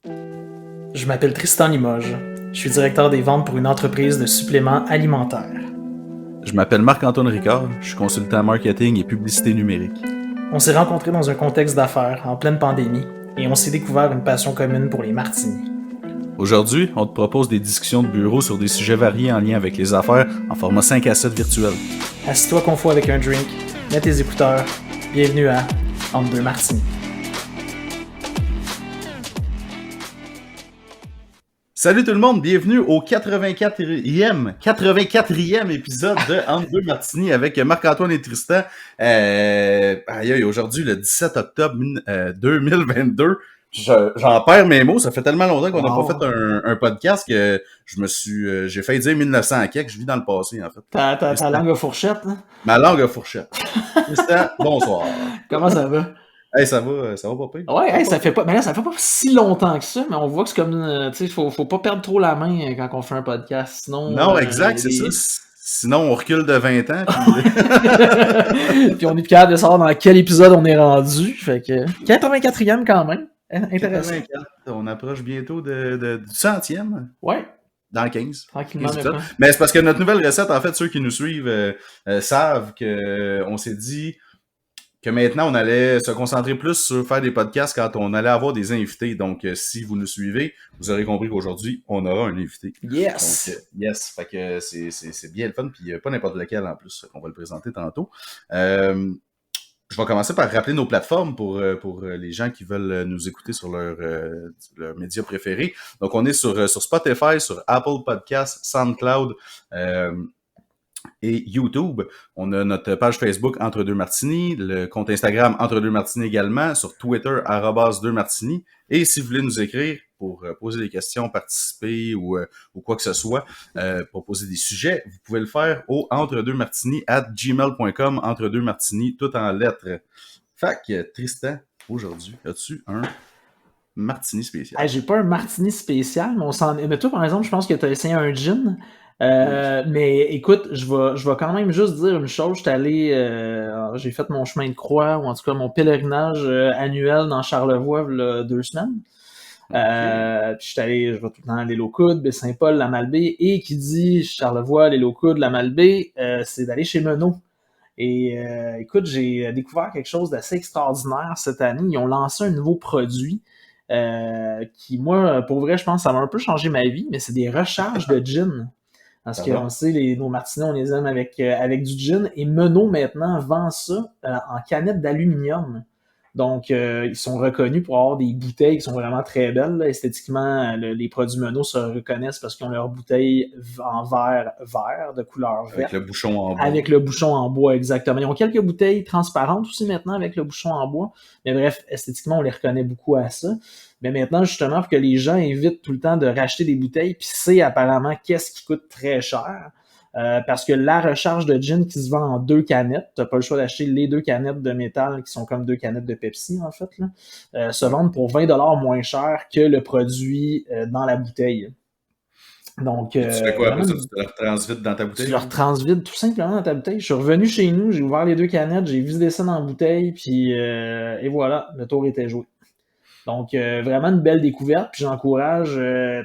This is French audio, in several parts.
Je m'appelle Tristan Limoges. Je suis directeur des ventes pour une entreprise de suppléments alimentaires. Je m'appelle Marc-Antoine Ricard, je suis consultant marketing et publicité numérique. On s'est rencontrés dans un contexte d'affaires en pleine pandémie et on s'est découvert une passion commune pour les martinis. Aujourd'hui, on te propose des discussions de bureau sur des sujets variés en lien avec les affaires en format 5 à 7 virtuel. Assis-toi confort avec un drink, mets tes écouteurs. Bienvenue à Entre deux martinis. Salut tout le monde, bienvenue au 84e épisode de Entre deux martinis avec Marc-Antoine et Tristan. Aujourd'hui, le 17 octobre 2022, j'en perds mes mots, ça fait tellement longtemps qu'on n'a pas fait un podcast que j'ai failli dire 1900 à quelque, je vis dans le passé en fait. Ta langue à fourchette, hein? Ma langue à fourchette. Tristan, bonsoir. Comment ça va? Hey, ça va pas pire. Ouais, ça fait pas si longtemps que ça, mais on voit que c'est comme, tu sais, faut pas perdre trop la main quand on fait un podcast, sinon... Non, exact, c'est ça. Sinon, on recule de 20 ans. Puis on est plus capable de savoir dans quel épisode on est rendu. Fait que 84e quand même. Intéressant. 84, on approche bientôt du 100e. Ouais. Dans 15. Tranquillement. Mais c'est parce que notre nouvelle recette, en fait, ceux qui nous suivent savent qu'on s'est dit que maintenant, on allait se concentrer plus sur faire des podcasts quand on allait avoir des invités. Donc, si vous nous suivez, vous aurez compris qu'aujourd'hui, on aura un invité. Yes! Donc, yes. Fait que c'est bien le fun, puis pas n'importe lequel en plus, on va le présenter tantôt. Je vais commencer par rappeler nos plateformes pour les gens qui veulent nous écouter sur leur média préféré. Donc, on est sur Spotify, sur Apple Podcasts, SoundCloud, et YouTube. On a notre page Facebook Entre deux martinis, le compte Instagram Entre deux martinis également, sur Twitter @2martinis. Et si vous voulez nous écrire pour poser des questions, participer ou quoi que ce soit, pour poser des sujets, vous pouvez le faire au entredeuxmartinis@gmail.com, entre deux martinis, tout en lettres. Fait que Tristan, aujourd'hui, as-tu un martini spécial? J'ai pas un martini spécial, mais toi, par exemple, je pense que tu as essayé un gin. Mais écoute, je vais quand même juste dire une chose. J'ai fait mon chemin de croix, ou en tout cas mon pèlerinage annuel dans Charlevoix il y a 2 semaines. Puis je vais tout le temps à l'île aux Coudes, Baie-Saint-Paul, la Malbaie, et qui dit Charlevoix, l'île aux Coudes, la Malbaie, c'est d'aller chez Menot. Et écoute, j'ai découvert quelque chose d'assez extraordinaire cette année. Ils ont lancé un nouveau produit qui, moi, pour vrai, je pense que ça m'a un peu changé ma vie, mais c'est des recharges de gin. Parce qu'on sait, nos martinis, on les aime avec du gin. Et Menot, maintenant, vend ça en canettes d'aluminium. Donc, ils sont reconnus pour avoir des bouteilles qui sont vraiment très belles. Là. Esthétiquement, les produits Menot se reconnaissent parce qu'ils ont leurs bouteilles en verre vert, de couleur verte. Avec le bouchon en bois. Avec le bouchon en bois, exactement. Ils ont quelques bouteilles transparentes aussi maintenant avec le bouchon en bois. Mais bref, esthétiquement, on les reconnaît beaucoup à ça. Mais maintenant, justement, pour que les gens évitent tout le temps de racheter des bouteilles, puis c'est apparemment qu'est-ce qui coûte très cher. Parce que la recharge de gin qui se vend en 2 canettes, t'as pas le choix d'acheter les 2 canettes de métal qui sont comme 2 canettes de Pepsi en fait, là, se vendent pour 20$ moins cher que le produit dans la bouteille. Donc, tu fais quoi après ça? Tu te le retransvides dans ta bouteille? Tu le retransvides tout simplement dans ta bouteille. Je suis revenu chez nous, j'ai ouvert les 2 canettes, j'ai vidé ça dans la bouteille, puis et voilà, le tour était joué. Donc, vraiment une belle découverte, puis j'encourage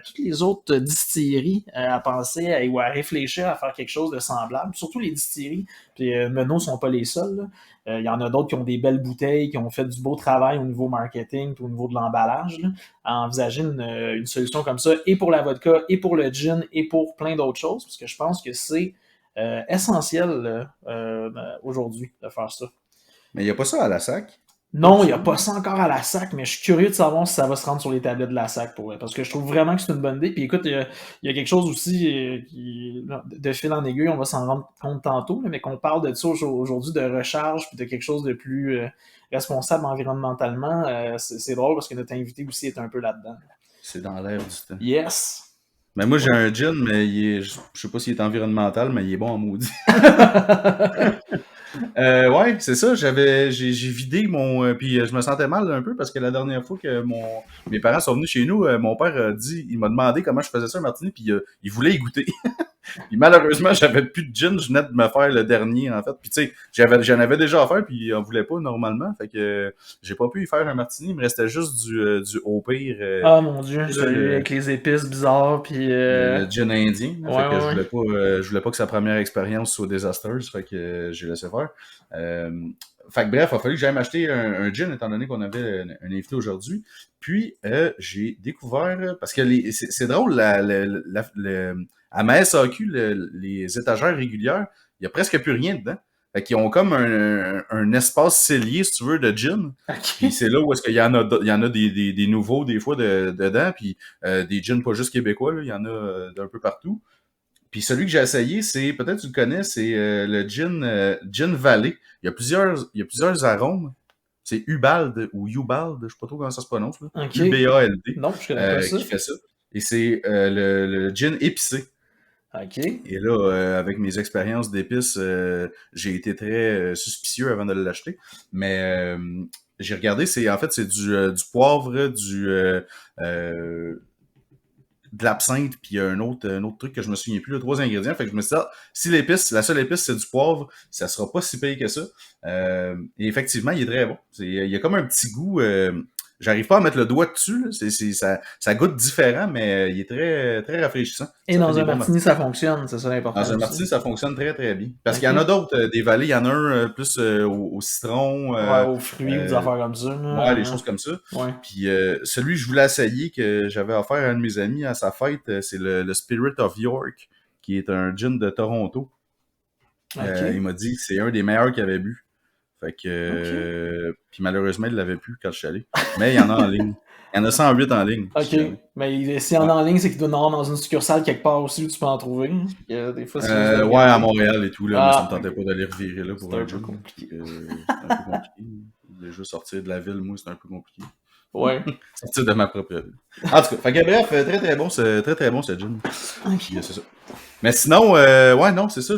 toutes les autres distilleries à penser ou à réfléchir à faire quelque chose de semblable, surtout les distilleries, puis Menot sont pas les seuls. Il y en a d'autres qui ont des belles bouteilles, qui ont fait du beau travail au niveau marketing, puis au niveau de l'emballage, là, à envisager une solution comme ça, et pour la vodka, et pour le gin, et pour plein d'autres choses, parce que je pense que c'est essentiel aujourd'hui de faire ça. Mais il n'y a pas ça à la SAC? Non, il n'y a pas ça encore à la SAC, mais je suis curieux de savoir si ça va se rendre sur les tablettes de la SAC parce que je trouve vraiment que c'est une bonne idée. Puis écoute, il y a quelque chose aussi de fil en aiguille, on va s'en rendre compte tantôt, mais qu'on parle de ça aujourd'hui, de recharge, puis de quelque chose de plus responsable environnementalement. C'est drôle parce que notre invité aussi est un peu là-dedans. C'est dans l'air du temps. Yes! Mais moi, j'ai un gin, mais je sais pas s'il est environnemental, mais il est bon en maudit. Ouais, c'est ça. J'ai vidé puis je me sentais mal un peu parce que la dernière fois que mes parents sont venus chez nous, mon père il m'a demandé comment je faisais ça un martini, puis il voulait y goûter. Puis malheureusement, j'avais plus de gin, je venais de me faire le dernier, en fait. Puis tu sais, j'en avais déjà à faire, puis on voulait pas normalement. Fait que j'ai pas pu y faire un martini, il me restait juste du au pire. Ah mon Dieu, Là, celui avec les épices bizarres, puis... le gin indien. Là. Ouais, Fait que ouais, je voulais pas que sa première expérience soit désastreuse. Fait que j'ai laissé faire. Fait que bref, il a fallu que j'aille m'acheter un gin étant donné qu'on avait un invité aujourd'hui. Puis j'ai découvert, parce que c'est drôle, à ma SAQ, les étagères régulières, il y a presque plus rien dedans. Fait qu'ils ont comme un espace cellier, si tu veux, de gin. Puis c'est là où est-ce qu'il y en a des nouveaux, des fois, dedans. Puis des gins pas juste québécois, là, il y en a d'un peu partout. Puis celui que j'ai essayé, c'est, peut-être tu le connais, c'est le Gin Valley. Il y a plusieurs arômes. C'est Ubald ou Ubald, je sais pas trop comment ça se prononce. Là. Ok. Ubald, Non, je connais pas ça. qui fait ça. Et c'est le gin épicé. Ok. Et là, avec mes expériences d'épices, j'ai été très suspicieux avant de l'acheter. Mais j'ai regardé, en fait, c'est du poivre, de l'absinthe, puis un autre truc que je me souviens plus, là, 3 ingrédients. Fait que je me suis dit, si la seule épice, c'est du poivre, ça sera pas si payé que ça. Et effectivement, il est très bon. Il y a comme un petit goût. J'arrive pas à mettre le doigt dessus. Là. Ça goûte différent, mais il est très, très rafraîchissant. Et Ça fait dans des un bons martini, ça fonctionne, c'est ça l'important. dans un aussi. martini, ça fonctionne très, très bien. Parce Ok. qu'il y en a d'autres, des vallées. Il y en a un plus au citron. Ouais, aux fruits ou des affaires comme ça. Ouais, des choses comme ça. Ouais. Puis celui que je voulais essayer, que j'avais offert à un de mes amis à sa fête, c'est le Spirit of York, qui est un gin de Toronto. Ok. Il m'a dit que c'est un des meilleurs qu'il avait bu. Fait que puis malheureusement, il l'avait plus quand je suis allé. Mais il y en a en ligne. Il y en a 108 en ligne. Ok. si jamais. Mais s'il y en a en ligne, c'est qu'il doit en avoir dans une succursale quelque part aussi où tu peux en trouver. Des fois, c'est juste de Ouais, à regarder. Montréal et tout, là, mais ça me Ah, tentait ok. pas d'aller revirer là pour C'est un un peu gin. compliqué. C'est un peu compliqué. Déjà sortir de la ville, moi, c'est un peu compliqué. Ouais. Sortir de ma propre ville. En tout cas, fait que bref, très très bon ce gin. Ok. Puis, c'est ça. Mais sinon, ouais, non, c'est ça.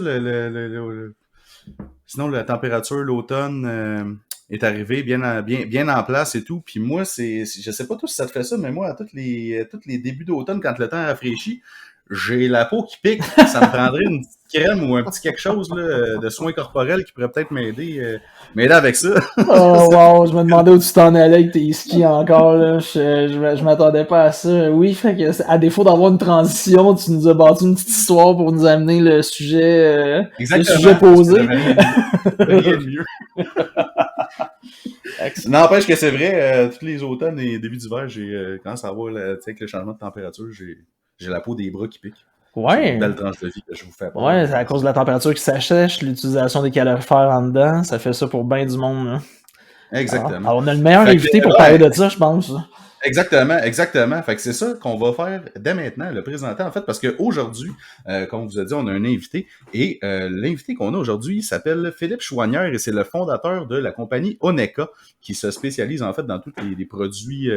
Sinon, la température, l'automne est arrivé bien en place et tout. Puis moi, je sais pas tous si ça te fait ça, mais moi, à tous les débuts d'automne, quand le temps rafraîchit, j'ai la peau qui pique. Ça me prendrait une petite crème ou un petit quelque chose là, de soins corporels qui pourrait peut-être m'aider avec ça. Oh wow, je me demandais où tu t'en allais avec tes skis encore, là. Je m'attendais pas à ça. Oui, fait que à défaut d'avoir une transition, tu nous as bâti une petite histoire pour nous amener le sujet posé. Rien de mieux. N'empêche que c'est vrai, tous les automnes et début d'hiver, j'ai quand ça va, avec le changement de température, j'ai la peau des bras qui pique. C'est Ouais. une belle tranche de vie que je vous fais. Ouais, c'est à cause de la température qui s'assèche, l'utilisation des calorifères en dedans, ça fait ça pour bien du monde. Là. Exactement. Alors, on a le meilleur invité pour parler de ça, je pense. Exactement. Fait que c'est ça qu'on va faire dès maintenant, le présenter en fait, parce qu'aujourd'hui, comme on vous a dit, on a un invité, et l'invité qu'on a aujourd'hui s'appelle Philippe Chouanière, et c'est le fondateur de la compagnie Oneka, qui se spécialise en fait dans tous les produits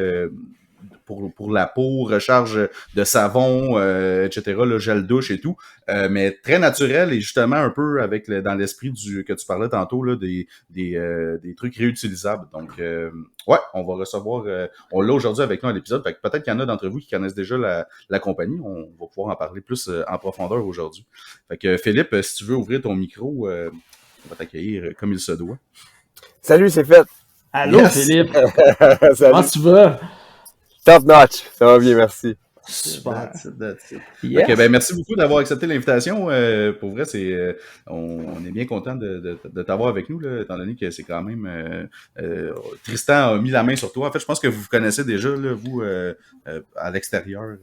pour la peau, recharge de savon, etc., le gel douche et tout, mais très naturel et justement un peu dans l'esprit que tu parlais tantôt, là, des trucs réutilisables. Donc, ouais, on va recevoir, on l'a aujourd'hui avec nous à l'épisode, fait que peut-être qu'il y en a d'entre vous qui connaissent déjà la compagnie, on va pouvoir en parler plus en profondeur aujourd'hui. Fait que Philippe, si tu veux ouvrir ton micro, on va t'accueillir comme il se doit. Salut, c'est fait. Allô, yes. Philippe. Salut. Comment tu vas? Top notch. Ça va bien, merci. Super. That's it. Yes. Ok, ben merci beaucoup d'avoir accepté l'invitation. Pour vrai, on est bien content de t'avoir avec nous, là, étant donné que c'est quand même Tristan a mis la main sur toi. En fait, je pense que vous connaissez déjà, là, vous, à l'extérieur.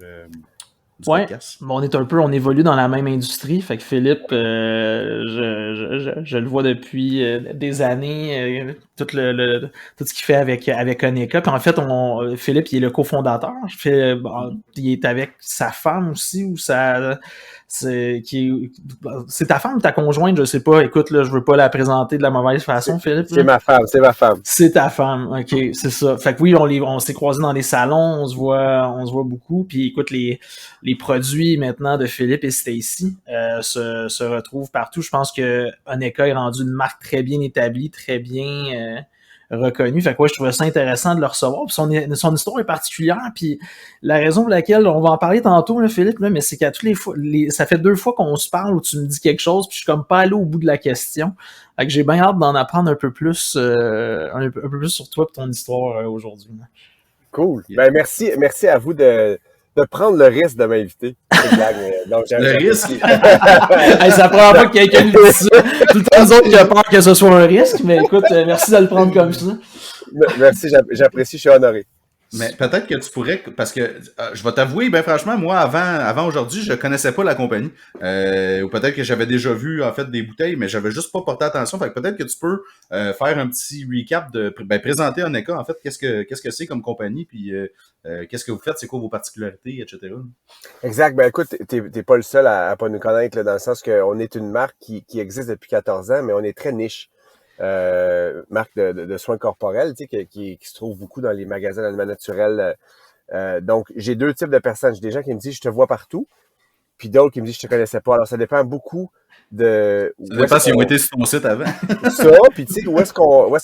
Ouais, on évolue dans la même industrie, fait que Philippe, je le vois depuis des années, tout ce qu'il fait avec Oneka. Puis en fait, Philippe, il est le cofondateur. Il est avec sa femme aussi, ou c'est ta femme ou ta conjointe, je sais pas. Écoute, là, je veux pas la présenter de la mauvaise façon, Philippe. C'est ma femme. C'est ta femme, ok, c'est ça. Fait que oui, on s'est croisés dans les salons, on se voit beaucoup. Puis écoute, les produits maintenant de Philippe et Stacy se retrouvent partout. Je pense que Oneka est rendu une marque très bien établie, très bien reconnu. Fait que ouais, je trouvais ça intéressant de le recevoir. Puis son histoire est particulière. Puis la raison pour laquelle, on va en parler tantôt, là, Philippe, là, mais c'est qu'à tous les fois, ça fait 2 fois qu'on se parle où tu me dis quelque chose, puis je suis comme pas allé au bout de la question. Fait que j'ai bien hâte d'en apprendre un peu plus sur toi et ton histoire aujourd'hui. Cool. Yeah. Ben, merci à vous de prendre le risque de m'inviter. C'est une blague, mais donc, Le risque. Hey, c'est la première fois que quelqu'un nous dit ça. Tout le temps, nous autres qui a peur que ce soit un risque, mais écoute, merci de le prendre comme ça. Merci, j'apprécie, je suis honoré. Mais peut-être que tu pourrais, parce que je vais t'avouer, ben franchement, moi, avant aujourd'hui, je connaissais pas la compagnie. Ou peut-être que j'avais déjà vu, en fait, des bouteilles, mais j'avais juste pas porté attention. Fait que peut-être que tu peux faire un petit recap présenter Oneka, en fait, qu'est-ce que c'est comme compagnie, puis qu'est-ce que vous faites, c'est quoi vos particularités, etc. Exact. Ben, écoute, t'es pas le seul à pas nous connaître, là, dans le sens qu'on est une marque qui existe depuis 14 ans, mais on est très niche. Marque de soins corporels, tu sais, qui se trouve beaucoup dans les magasins d'aliments naturels. Donc, j'ai 2 types de personnes. J'ai des gens qui me disent je te vois partout, puis d'autres qui me disent je te connaissais pas. Alors, ça dépend beaucoup de Ça dépend s'ils ont été sur ton site avant. ça, puis tu sais, où est-ce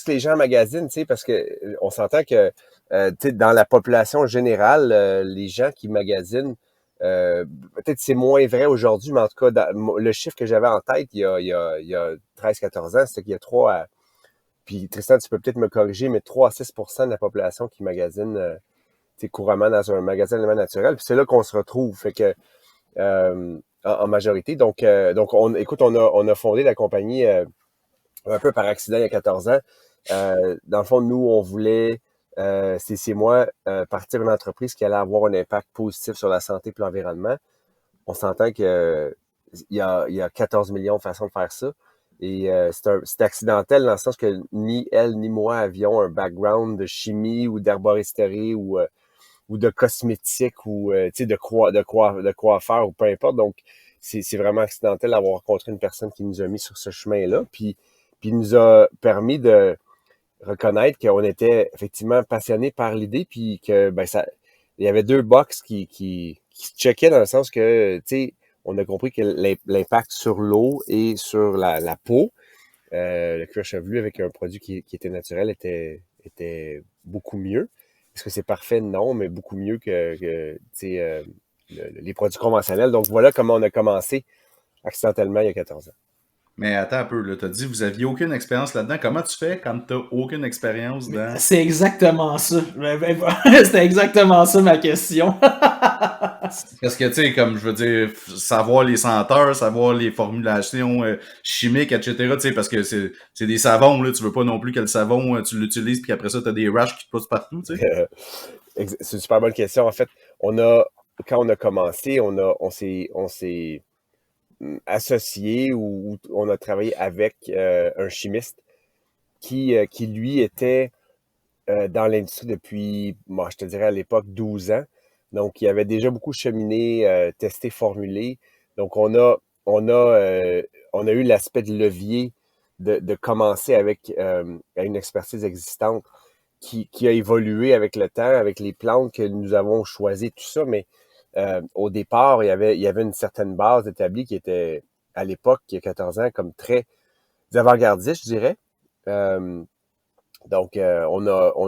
que les gens magasinent, tu sais, parce que on s'entend que tu sais, dans la population générale, les gens qui magasinent, peut-être c'est moins vrai aujourd'hui, mais en tout cas, le chiffre que j'avais en tête il y a 13-14 ans, c'est qu'il y a puis Tristan, tu peux peut-être me corriger, mais 3 à 6% de la population qui magasine couramment dans un magasin d'aliments naturels. Puis c'est là qu'on se retrouve. Fait que en majorité. Donc écoute, on a fondé la compagnie un peu par accident il y a 14 ans. Dans le fond, nous, on voulait, c'est moi, partir une entreprise qui allait avoir un impact positif sur la santé et l'environnement. On s'entend que il y a 14 millions de façons de faire ça. Et c'est accidentel dans le sens que ni elle ni moi avions un background de chimie ou d'herboristerie ou de cosmétique ou de coiffeur ou peu importe. Donc, c'est vraiment accidentel d'avoir rencontré une personne qui nous a mis sur ce chemin-là. Puis nous a permis de reconnaître qu'on était effectivement passionné par l'idée, puis que ben ça, il y avait 2 box qui se checkaient dans le sens que, tu sais, on a compris que l'impact sur l'eau et sur la peau, le cuir chevelu avec un produit qui était naturel était beaucoup mieux. Est-ce que c'est parfait? Non, mais beaucoup mieux que tu sais, les produits conventionnels. Donc voilà comment on a commencé accidentellement il y a 14 ans. Mais attends un peu, là, t'as dit que vous aviez aucune expérience là-dedans. Comment tu fais quand t'as aucune expérience dans... C'est exactement ça. C'était exactement ça ma question. Parce que, tu sais, comme je veux dire, savoir les senteurs, savoir les formulations chimiques, etc., tu sais, parce que c'est des savons, là, tu veux pas non plus que le savon, tu l'utilises, puis après ça, t'as des rashes qui te poussent partout, tu sais. C'est une super bonne question. En fait, quand on a commencé, on s'est associé ou on a travaillé avec un chimiste qui lui était dans l'industrie depuis, moi, je te dirais à l'époque, 12 ans. Donc, il avait déjà beaucoup cheminé, testé, formulé. Donc, on a eu l'aspect de levier de commencer avec une expertise existante qui a évolué avec le temps, avec les plantes que nous avons choisies, tout ça. Mais au départ, il y avait une certaine base établie qui était, à l'époque, il y a 14 ans, comme très avant-gardiste, je dirais. Donc, on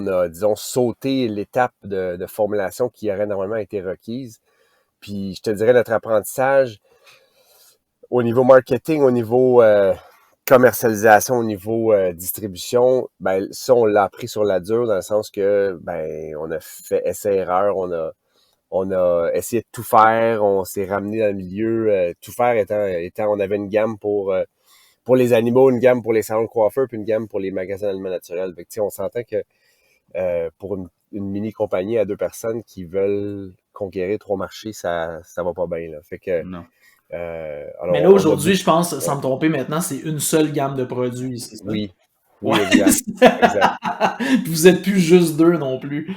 a, disons, sauté l'étape de formulation qui aurait normalement été requise. Puis, je te dirais, notre apprentissage au niveau marketing, au niveau commercialisation, au niveau distribution, ben ça, on l'a appris sur la dure dans le sens que, ben, on a fait essai-erreur, on a essayé de tout faire, on s'est ramené dans le milieu, tout faire étant on avait une gamme pour les animaux, une gamme pour les salons de coiffeurs, puis une gamme pour les magasins d'aliments naturels. Fait que, on s'entend que pour une mini-compagnie à 2 personnes qui veulent conquérir 3 marchés, ça va pas bien. Là. Fait que, Non. alors, Mais là, aujourd'hui, je pense, sans me tromper maintenant, c'est une seule gamme de produits, c'est ça? Oui, Ouais. exact. Exact. Puis vous êtes plus juste 2 non plus.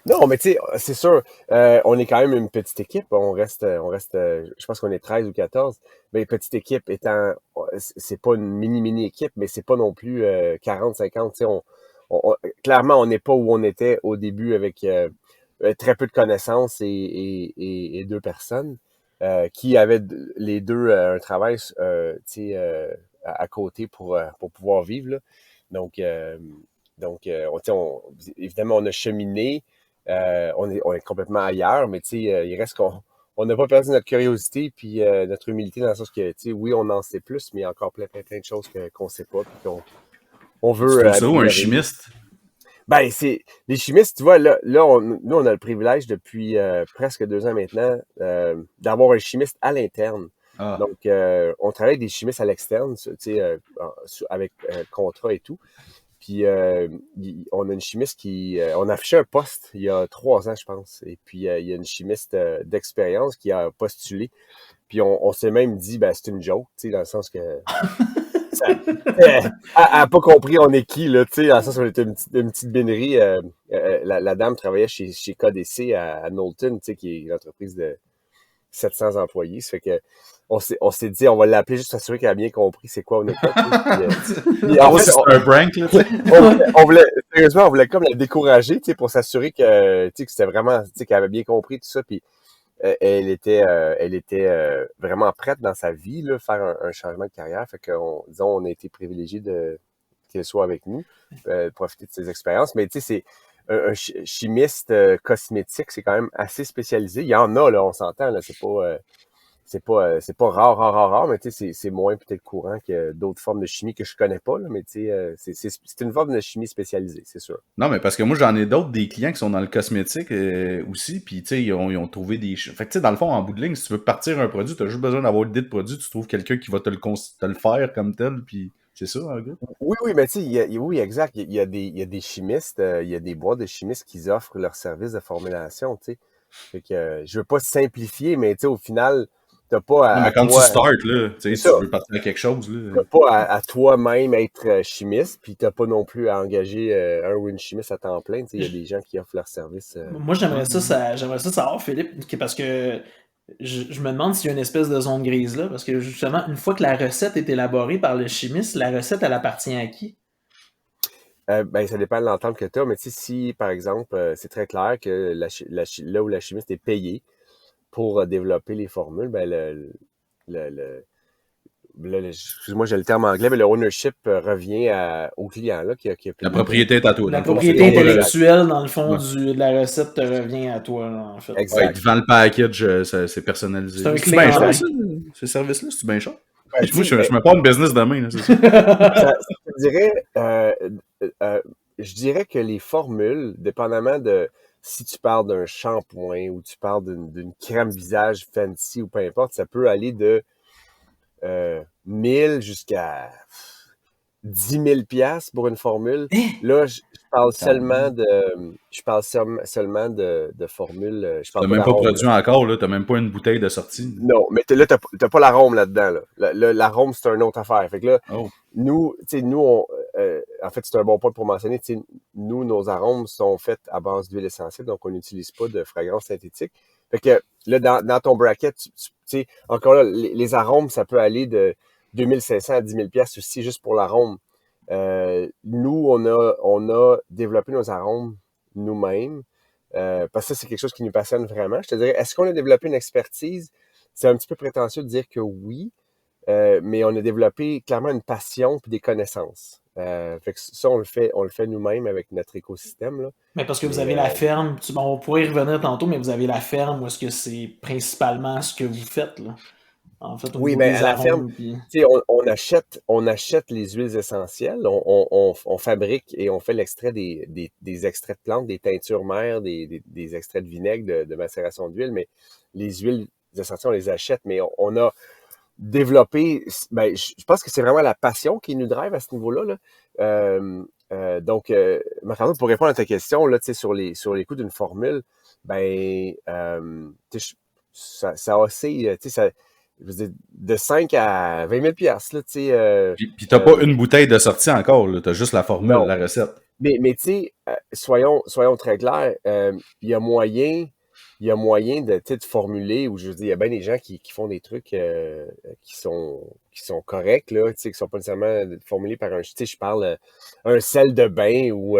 Non, mais tu sais, c'est sûr, on est quand même une petite équipe. Je pense qu'on est 13 ou 14. Mais petite équipe étant, c'est pas une mini équipe, mais c'est pas non plus 40, 50. Tu sais, clairement, on n'est pas où on était au début avec très peu de connaissances et 2 personnes qui avaient les deux un travail, tu sais, à côté pour pouvoir vivre. Là. Donc, Donc, évidemment, on a cheminé, on est complètement ailleurs, mais il reste qu'on n'a pas perdu notre curiosité puis notre humilité dans le sens que, oui, on en sait plus, mais il y a encore plein de choses qu'on sait pas puis qu'on Tu veut trouves ça où, un améliorer. chimiste? Ben, les chimistes, tu vois, nous, on a le privilège depuis presque 2 ans maintenant d'avoir un chimiste à l'interne. Ah, Donc, on travaille avec des chimistes à l'externe, avec contrat et tout. Puis, on a une chimiste on a affiché un poste il y a 3 ans, je pense. Et puis, il y a une chimiste d'expérience qui a postulé. Puis, on s'est même dit, ben, c'est une joke, dans le sens que elle a pas compris on est qui, là, tu sais, dans le sens qu'on était une petite bénerie. La dame travaillait chez KDC à Knowlton, tu sais, qui est une entreprise de 700 employés. Ça fait que on s'est dit, on va l'appeler juste s'assurer qu'elle a bien compris c'est quoi on était. Puis, en fait, c'est un prank, là, tu sais. sérieusement, on voulait comme la décourager, tu sais, pour s'assurer que c'était vraiment, tu sais, qu'elle avait bien compris tout ça. Puis elle était vraiment prête dans sa vie, là, faire un changement de carrière. Fait qu'on, disons, on a été privilégiés qu'elle soit avec nous, profiter de ses expériences. Mais tu sais, c'est un chimiste cosmétique, c'est quand même assez spécialisé. Il y en a, là, on s'entend, là, c'est pas rare, mais tu sais, c'est moins peut-être courant que d'autres formes de chimie que je connais pas, là, mais tu sais, c'est une forme de chimie spécialisée, c'est sûr. Non, mais parce que moi, j'en ai d'autres, des clients qui sont dans le cosmétique aussi, puis tu sais, ils ont trouvé des... Fait que tu sais, dans le fond, en bout de ligne, si tu veux partir un produit, tu as juste besoin d'avoir l'idée de produit, tu trouves quelqu'un qui va te le faire comme tel, puis c'est ça, en gros. Oui, mais tu sais, oui, exact. Il y a des chimistes, il y a des boîtes de chimistes qui offrent leurs services de formulation, tu sais. Fait que je veux pas simplifier, mais tu sais, au final, t'as pas Non, mais à quand tu toi, startes, là, c'est tu sais, ça, tu veux partir à quelque chose, là. t'as pas à toi-même être chimiste, puis t'as pas non plus à engager un ou une chimiste à temps plein. Tu sais, il y a des gens qui offrent leurs services. Moi, j'aimerais ça savoir, Philippe, parce que je me demande s'il y a une espèce de zone grise là, parce que justement, une fois que la recette est élaborée par le chimiste, la recette, elle appartient à qui? Ben, ça dépend de l'entente que tu as, mais tu sais, si, par exemple, c'est très clair que là où la chimiste est payée pour développer les formules, ben, le, le- excuse-moi, j'ai le terme anglais, mais le ownership revient au client là, qui a La payé pour. propriété est à toi, dans La le fond. propriété Exact. intellectuelle, dans le fond, Ouais. de la recette te revient à toi, là, en fait. Ouais, il Exact. te vend le package, c'est C'est personnalisé. un C'est clé bien en cher, main. ça, ces services-là? C'est bien cher? Ben, Moi, tu sais, je me parle de business demain, là, c'est ça. je te dirais, je dirais que les formules, dépendamment de si tu parles d'un shampoing ou tu parles d'une crème visage fancy ou peu importe, ça peut aller de 1000 jusqu'à 10 000 $ pour une formule. Là, je parle seulement de formules, je Tu parle l'as pas même pas d'arôme, là. produit encore, là. T'as même pas une bouteille de sortie. Non, mais là, t'as pas l'arôme là-dedans, là. L'arôme, c'est une autre affaire. Fait que là, Oh. nous, tu sais, en fait, c'est un bon point pour mentionner, tu sais, nous, nos arômes sont faits à base d'huile essentielle, donc on n'utilise pas de fragrance synthétique. Fait que là, dans ton bracket, tu sais, encore là, les arômes, ça peut aller de 2500 à 10 000 $ aussi, juste pour l'arôme. Nous, on a développé nos arômes nous-mêmes, parce que ça, c'est quelque chose qui nous passionne vraiment. Je te dirais, est-ce qu'on a développé une expertise? C'est un petit peu prétentieux de dire que oui, mais on a développé clairement une passion puis des connaissances. Fait que ça, on le fait nous-mêmes avec notre écosystème, là. Mais parce que vous Mais avez la ferme, bon, on pourrait y revenir tantôt, mais vous avez la ferme où est-ce que c'est principalement ce que vous faites, là. En fait, au oui, niveau ben des à la ferme, arômes, puis... tu sais, on achète les huiles essentielles, on fabrique et on fait l'extrait des extraits de plantes, des teintures mères, des extraits de vinaigre, de macération d'huile, mais les huiles essentielles, on les achète, mais on a développé, ben, je pense que c'est vraiment la passion qui nous drive à ce niveau-là, là. Donc, Marc-André, pour répondre à ta question, là, tu sais, sur les coûts d'une formule, ben, tu sais, ça oscille, tu sais, je veux dire, de 5 à 20 000 $, là, tu sais. Puis t'as pas une bouteille de sortie encore, là. T'as juste la formule, Non. la recette. Mais tu sais, soyons très clairs, il y a moyen, de, tu sais, de formuler, ou je veux dire, il y a bien des gens qui font des trucs qui sont corrects, là, tu sais, qui sont pas nécessairement formulés par tu sais, je parle un sel de bain ou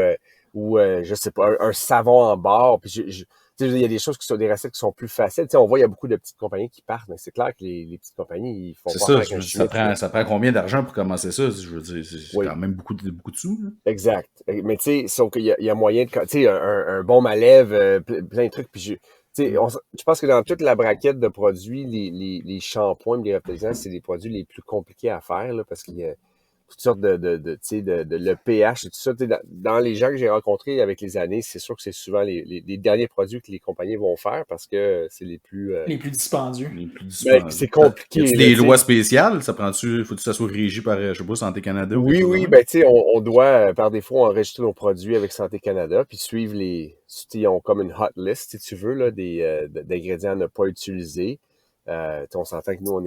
je sais pas, un savon en barre. Puis Tu sais, il y a des choses qui sont des recettes qui sont plus faciles. Tu sais, on voit, il y a beaucoup de petites compagnies qui partent, mais c'est clair que les petites compagnies, ils font C'est pas ça, affaire avec un chimiste. ça prend combien d'argent pour commencer ça? Je veux dire, c'est Oui, quand même beaucoup de sous, là. exact. Mais tu sais, sauf qu'il y a moyen de, tu sais, un bon Malève, plein de trucs. Puis tu sais, je pense que dans toute la braquette de produits, les shampoings, les repellents, c'est les produits les plus compliqués à faire, là, parce qu'il y a toutes sortes tu sais, le pH et tout ça. Tu sais, dans les gens que j'ai rencontrés avec les années, c'est sûr que c'est souvent les derniers produits que les compagnies vont faire parce que c'est les plus, Les plus dispendieux. Les plus ben, dispendieux. c'est Y compliqué, a-tu là, des tu sais. lois spéciales? Faut-tu que ça soit régi par, je sais pas, Santé Canada ou quelque Oui, chose de oui, même? ben tu sais, on doit par défaut enregistrer nos produits avec Santé Canada, puis suivre ils ont comme une hot list, si tu veux, là, d'ingrédients à ne pas utiliser. Tu sais, on s'entend que nous,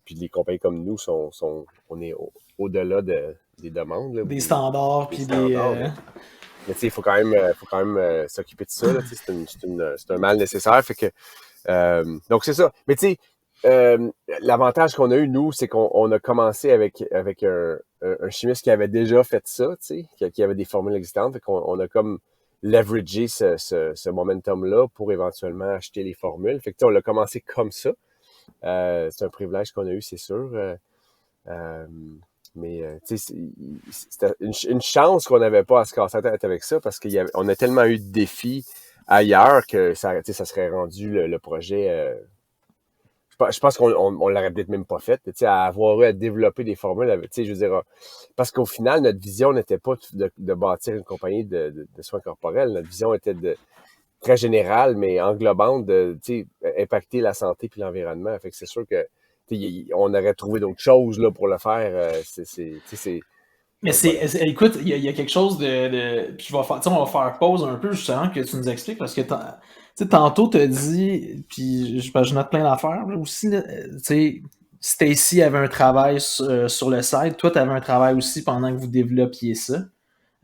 puis les compagnies comme nous on est au-delà des demandes, là, Des standards, des puis standards, mais tu sais, il faut quand même s'occuper de ça, là, tu sais, c'est un mal nécessaire, fait que donc c'est ça. Mais tu sais, l'avantage qu'on a eu, nous, c'est qu'on a commencé avec un chimiste qui avait déjà fait ça, tu sais, qui avait des formules existantes. Fait qu'on a comme leveragé ce momentum-là pour éventuellement acheter les formules. Fait que tu sais, on l'a commencé comme ça. C'est un privilège qu'on a eu, c'est sûr. Euh, mais tu sais, c'était une chance qu'on n'avait pas à se casser la tête avec ça parce qu'on a tellement eu de défis ailleurs que ça, tu sais, ça serait rendu le projet. Je pense qu'on l'aurait peut-être même pas fait, tu sais, à avoir eu à développer des formules, tu sais, je veux dire, parce qu'au final, notre vision n'était pas de bâtir une compagnie de soins corporels. Notre vision était très générale, mais englobante de, tu sais, impacter la santé puis l'environnement. Fait que c'est sûr que, tu sais, on aurait trouvé d'autres choses, là, pour le faire. Tu sais, Mais écoute, il y a quelque chose puis tu sais, on va faire pause un peu justement que tu nous expliques parce que tu sais, tantôt t'as dit, puis je note plein d'affaires là, aussi, là, tu sais, Stacy avait un travail sur le site, toi t'avais un travail aussi pendant que vous développiez ça.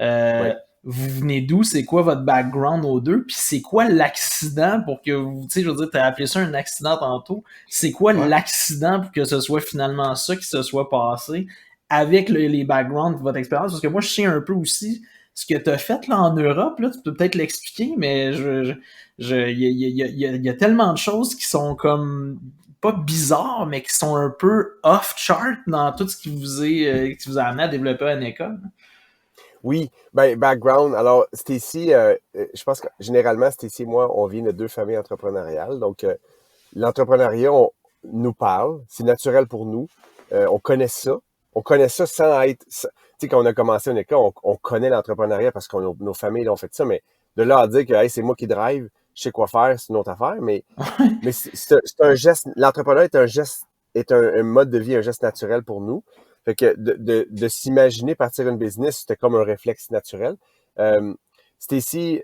Euh, oui. vous venez d'où? C'est quoi votre background aux deux? Puis c'est quoi l'accident pour que vous, tu sais, je veux dire, t'as appelé ça un accident tantôt. C'est quoi Ouais. l'accident pour que ce soit finalement ça qui se soit passé avec les backgrounds de votre expérience? Parce que moi, je sais un peu aussi ce que t'as fait là en Europe, là, tu peux peut-être l'expliquer, mais il y a tellement de choses qui sont comme pas bizarres, mais qui sont un peu off-chart dans tout ce qui vous a amené à développer une école. Oui, ben, background. Alors, Stacy, je pense que généralement, Stacy et moi, on vient de deux familles entrepreneuriales. Donc, l'entrepreneuriat, nous parle. C'est naturel pour nous. On connaît ça. On connaît ça sans être. Tu sais, quand on a commencé une école, on connaît l'entrepreneuriat parce que nos familles ont fait ça. Mais de là à dire que hey, c'est moi qui drive, je sais quoi faire, c'est une autre affaire. Mais c'est un geste. L'entrepreneuriat est un geste, est un mode de vie, un geste naturel pour nous. Fait que de s'imaginer partir une business, c'était comme un réflexe naturel. Euh, Stacy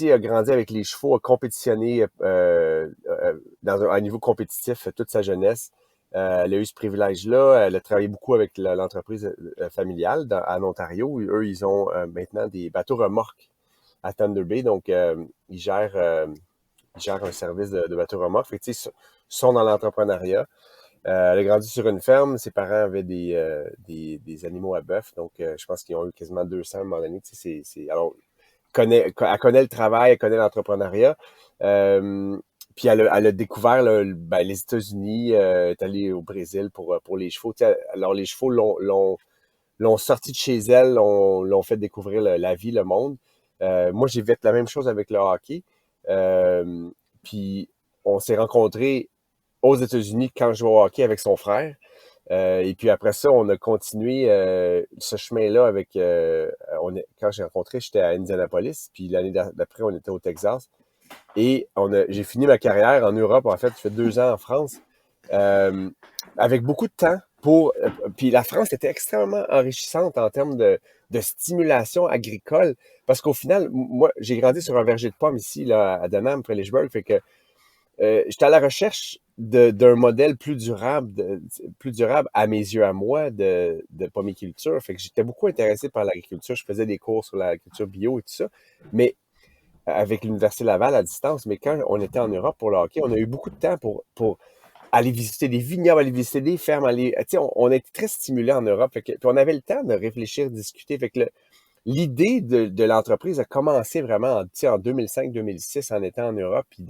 a grandi avec les chevaux, a compétitionné dans un niveau compétitif toute sa jeunesse. Elle a eu ce privilège-là. Elle a travaillé beaucoup avec l'entreprise familiale en Ontario. Eux, ils ont maintenant des bateaux remorques à Thunder Bay. Donc, ils gèrent un service de bateaux remorques. Fait que, tu sais, ils sont dans l'entrepreneuriat. Elle a grandi sur une ferme. Ses parents avaient des animaux à bœuf. Donc, je pense qu'ils ont eu quasiment 200 à un moment donné. Tu sais, alors, elle connaît le travail, elle connaît l'entrepreneuriat. Puis elle a découvert les États-Unis, est allée au Brésil pour les chevaux. Tu sais, alors, les chevaux l'ont sorti de chez elle, l'ont fait découvrir la vie, le monde. Moi, j'ai fait la même chose avec le hockey. Puis, on s'est rencontrés aux États-Unis quand je jouais au hockey avec son frère. Et puis après ça, on a continué ce chemin-là avec... quand j'ai rencontré, j'étais à Indianapolis, puis l'année d'après, on était au Texas. Et j'ai fini ma carrière en Europe, en fait, j'ai fait 2 ans en France, avec beaucoup de temps pour... puis la France était extrêmement enrichissante en termes de stimulation agricole, parce qu'au final, moi, j'ai grandi sur un verger de pommes ici, là, à Denham, près Lichburg, fait que j'étais à la recherche d'un modèle plus durable à mes yeux, à moi, de pommiculture. Fait que j'étais beaucoup intéressé par l'agriculture. Je faisais des cours sur l'agriculture bio et tout ça. Mais avec l'Université Laval à distance. Mais quand on était en Europe pour le hockey, on a eu beaucoup de temps pour aller visiter des vignobles, aller visiter des fermes, tu sais, on a été très stimulés en Europe. Fait que, puis on avait le temps de réfléchir, discuter. Fait que l'idée de l'entreprise a commencé vraiment en 2005-2006 en étant en Europe, puis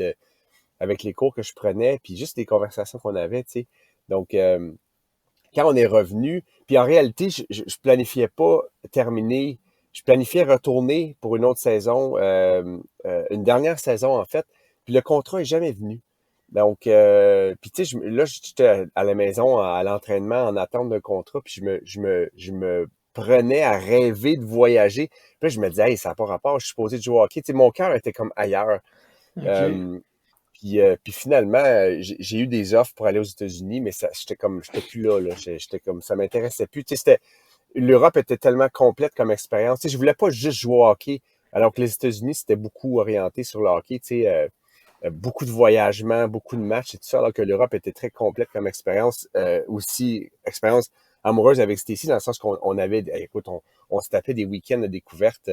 avec les cours que je prenais, puis juste les conversations qu'on avait, tu sais. Donc, quand on est revenu, puis en réalité, je planifiais pas terminer, je planifiais retourner pour une autre saison, une dernière saison en fait, puis le contrat est jamais venu. Donc, puis tu sais, là, j'étais à la maison, à l'entraînement, en attente d'un contrat, puis je me prenais à rêver de voyager. Puis là, je me disais, hey, ça n'a pas rapport, je suis supposé de jouer au hockey. Tu sais, mon cœur était comme ailleurs. OK. Puis finalement, j'ai eu des offres pour aller aux États-Unis, mais j'étais plus là. J'étais comme, ça m'intéressait plus. Tu sais, l'Europe était tellement complète comme expérience. Tu sais, je voulais pas juste jouer au hockey, alors que les États-Unis, c'était beaucoup orienté sur le hockey. Tu sais, beaucoup de voyagements, beaucoup de matchs et tout ça, alors que l'Europe était très complète comme expérience. Aussi, expérience amoureuse avec Stacy, dans le sens qu'on avait, écoute, on se tapait des week-ends de découverte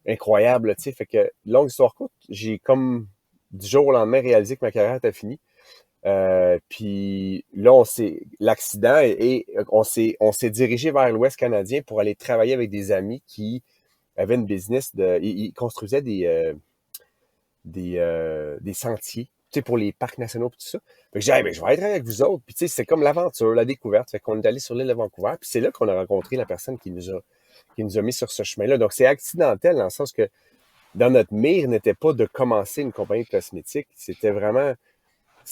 incroyables. Tu sais, fait que, longue histoire courte, j'ai comme du jour au lendemain réalisé que ma carrière était finie. Puis là, l'accident et on s'est dirigé vers l'Ouest canadien pour aller travailler avec des amis qui avaient une business ils construisaient des sentiers, tu sais, pour les parcs nationaux et tout ça. Fait que j'ai dit, hey, ben, je vais être avec vous autres. Puis tu sais, c'est comme l'aventure, la découverte. Fait qu'on est allé sur l'île de Vancouver. Puis c'est là qu'on a rencontré la personne qui nous a mis sur ce chemin-là. Donc c'est accidentel dans le sens que dans notre mire n'était pas de commencer une compagnie de cosmétiques. C'était vraiment,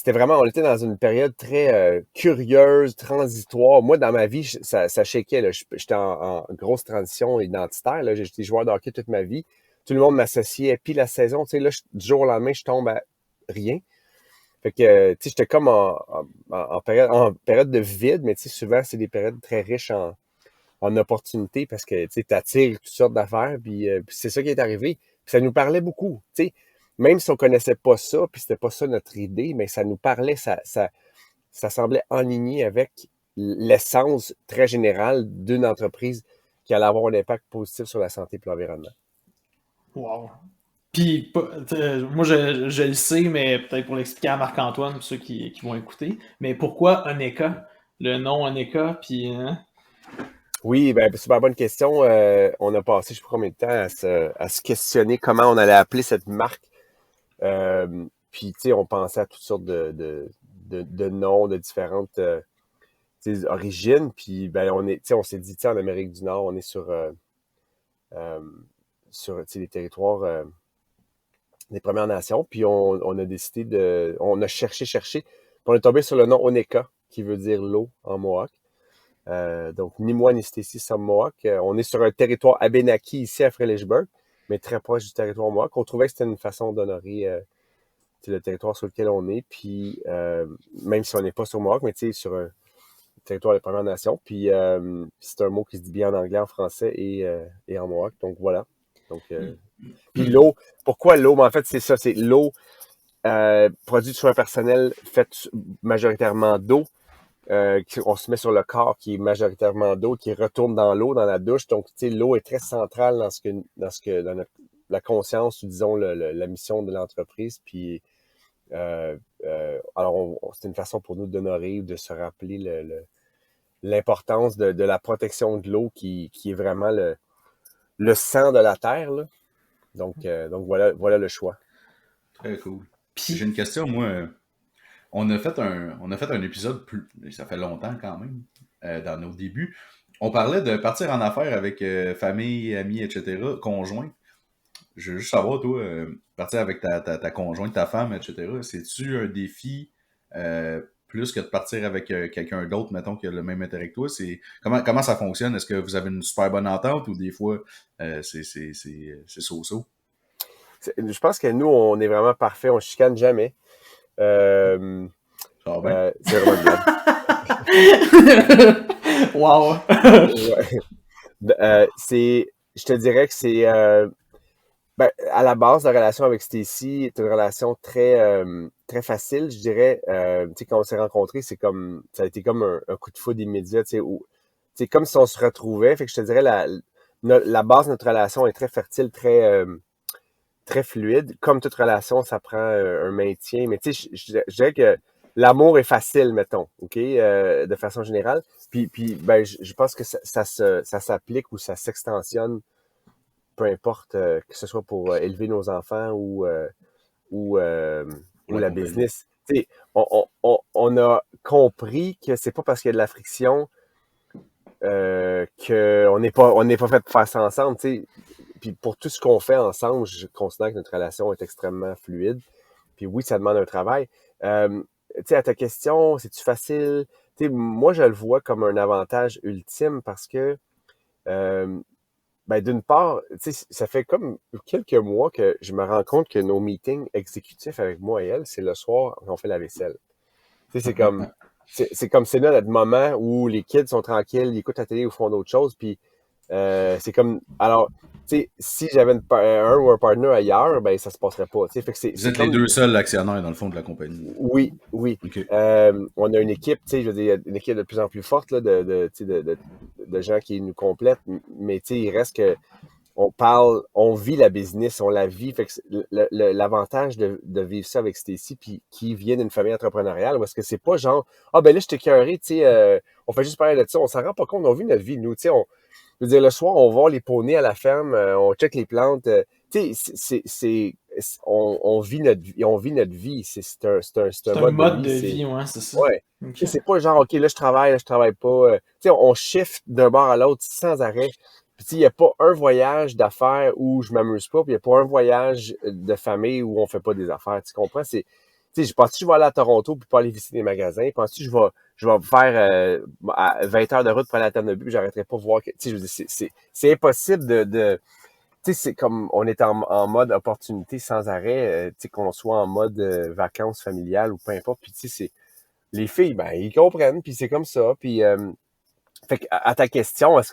on était dans une période très curieuse, transitoire. Moi, dans ma vie, ça shakeait, là. J'étais en grosse transition identitaire, là. J'étais joueur de hockey toute ma vie. Tout le monde m'associait. Puis la saison, tu sais, là, du jour au lendemain, je tombe à rien. Fait que, tu sais, j'étais comme en période de vide, mais tu sais, souvent, c'est des périodes très riches en opportunités parce que, tu sais, t'attires toutes sortes d'affaires. Puis c'est ça qui est arrivé. Puis ça nous parlait beaucoup, tu sais. Même si on connaissait pas ça, puis c'était pas ça notre idée, mais ça nous parlait, ça semblait aligné avec l'essence très générale d'une entreprise qui allait avoir un impact positif sur la santé et l'environnement. Wow. Puis, moi, je le sais, mais peut-être pour l'expliquer à Marc-Antoine, pour ceux qui vont écouter, mais pourquoi Oneka? Le nom Oneka, puis... hein? Oui, ben super bonne question. On a passé je sais pas combien de temps à se questionner comment on allait appeler cette marque. Puis tu sais, on pensait à toutes sortes de noms de différentes origines. Puis ben on s'est dit, en Amérique du Nord, on est euh, sur les territoires des Premières Nations. Puis on a décidé on a cherché. Puis on est tombé sur le nom Oneka, qui veut dire l'eau en Mohawk. Donc, ni moi ni Stacy sommes Mohawk. On est sur un territoire Abénaki ici à Fredericksburg, mais très proche du territoire Mohawk. On trouvait que c'était une façon d'honorer le territoire sur lequel on est, puis même si on n'est pas sur Mohawk, mais sur un territoire des Premières Nations. Puis c'est un mot qui se dit bien en anglais, en français et en Mohawk. Donc voilà. Donc, puis l'eau, pourquoi l'eau? Mais en fait, c'est ça, c'est l'eau produit de soins personnels fait majoritairement d'eau. On se met sur le corps qui est majoritairement d'eau, qui retourne dans l'eau, dans la douche. Donc, tu sais, l'eau est très centrale dans la conscience ou disons la mission de l'entreprise. Puis, alors, c'est une façon pour nous d'honorer ou de se rappeler l'importance de la protection de l'eau qui est vraiment le sang de la terre, là. Donc voilà le choix. Très cool. Puis, J'ai une question, moi. On a fait un épisode ça fait longtemps quand même, dans nos débuts. On parlait de partir en affaires avec famille, amis, etc., conjoint. Je veux juste savoir, toi, partir avec ta conjointe, ta femme, etc., c'est-tu un défi plus que de partir avec quelqu'un d'autre, mettons, qui a le même intérêt que toi? Comment ça fonctionne? Est-ce que vous avez une super bonne entente ou des fois c'est so-so? Je pense que nous, on est vraiment parfait, on chicane jamais. Ça va bien? C'est vraiment bien. wow! Ouais. Je te dirais que c'est à la base, la relation avec Stacy est une relation très facile, je dirais. Tu sais, quand on s'est rencontrés, ça a été comme un coup de foudre immédiat, tu sais, où c'est comme si on se retrouvait. Fait que je te dirais la base de notre relation est très fertile, très fluide. Comme toute relation, ça prend un maintien. Mais tu sais, je dirais que l'amour est facile, mettons, OK, de façon générale. Puis ben, je pense que ça s'applique ou ça s'extensionne peu importe, que ce soit pour élever nos enfants ou, euh, Pour ou la la compagnie. business. Tu sais, on a compris que c'est pas parce qu'il y a de la friction on n'est pas fait pour faire ça ensemble. Tu sais. Puis pour tout ce qu'on fait ensemble, je considère que notre relation est extrêmement fluide. Puis oui, ça demande un travail. Tu sais, à ta question, c'est-tu facile? Tu sais, moi, je le vois comme un avantage ultime parce que euh, ben, d'une part, tu sais, ça fait comme quelques mois que je me rends compte que nos meetings exécutifs avec moi et elle, c'est le soir quand on fait la vaisselle. Tu sais, c'est là notre moment où les kids sont tranquilles, ils écoutent la télé ou font d'autres choses. Puis c'est comme, alors, tu sais, si j'avais un ou un partner ailleurs, ben ça se passerait pas. Tu sais, fait que Vous c'est êtes les comme, deux seuls actionnaires, dans le fond, de la compagnie. oui, oui. OK. On a une équipe, tu sais, je veux dire, une équipe de plus en plus forte là, tu sais, de gens qui nous complètent, mais tu sais, il reste que on parle, on vit la business, on la vit. Fait que l'avantage de vivre ça avec Stacy, puis qui vient d'une famille entrepreneuriale, parce que c'est pas genre, ah ben là, je t'ai écœuré, tu sais, on fait juste parler de ça, on s'en rend pas compte, on vit notre vie, nous, tu sais, je veux dire, le soir, on va les poneys à la ferme, on check les plantes, tu sais, on vit notre vie, c'est un C'est un mode de mode vie, de c'est, vie, ouais, c'est ça. ouais. OK. Tu sais, c'est pas genre, OK, là, je travaille pas. Tu sais, on shift d'un bord à l'autre sans arrêt. Puis, tu sais, il n'y a pas un voyage d'affaires où je m'amuse pas, puis il n'y a pas un voyage de famille où on fait pas des affaires. Tu comprends? Tu sais, je pense que je vais aller à Toronto puis pas aller visiter les magasins. Je pense que je vais faire 20 heures de route pour aller à Terre-Neuve, puis j'arrêterai pas de voir que, tu sais, je veux dire, c'est impossible tu sais, c'est comme on est en mode opportunité sans arrêt, tu sais, qu'on soit en mode vacances familiales ou peu importe. Puis, tu sais, les filles, ben, ils comprennent, puis c'est comme ça. Puis, fait que, à ta question, est-ce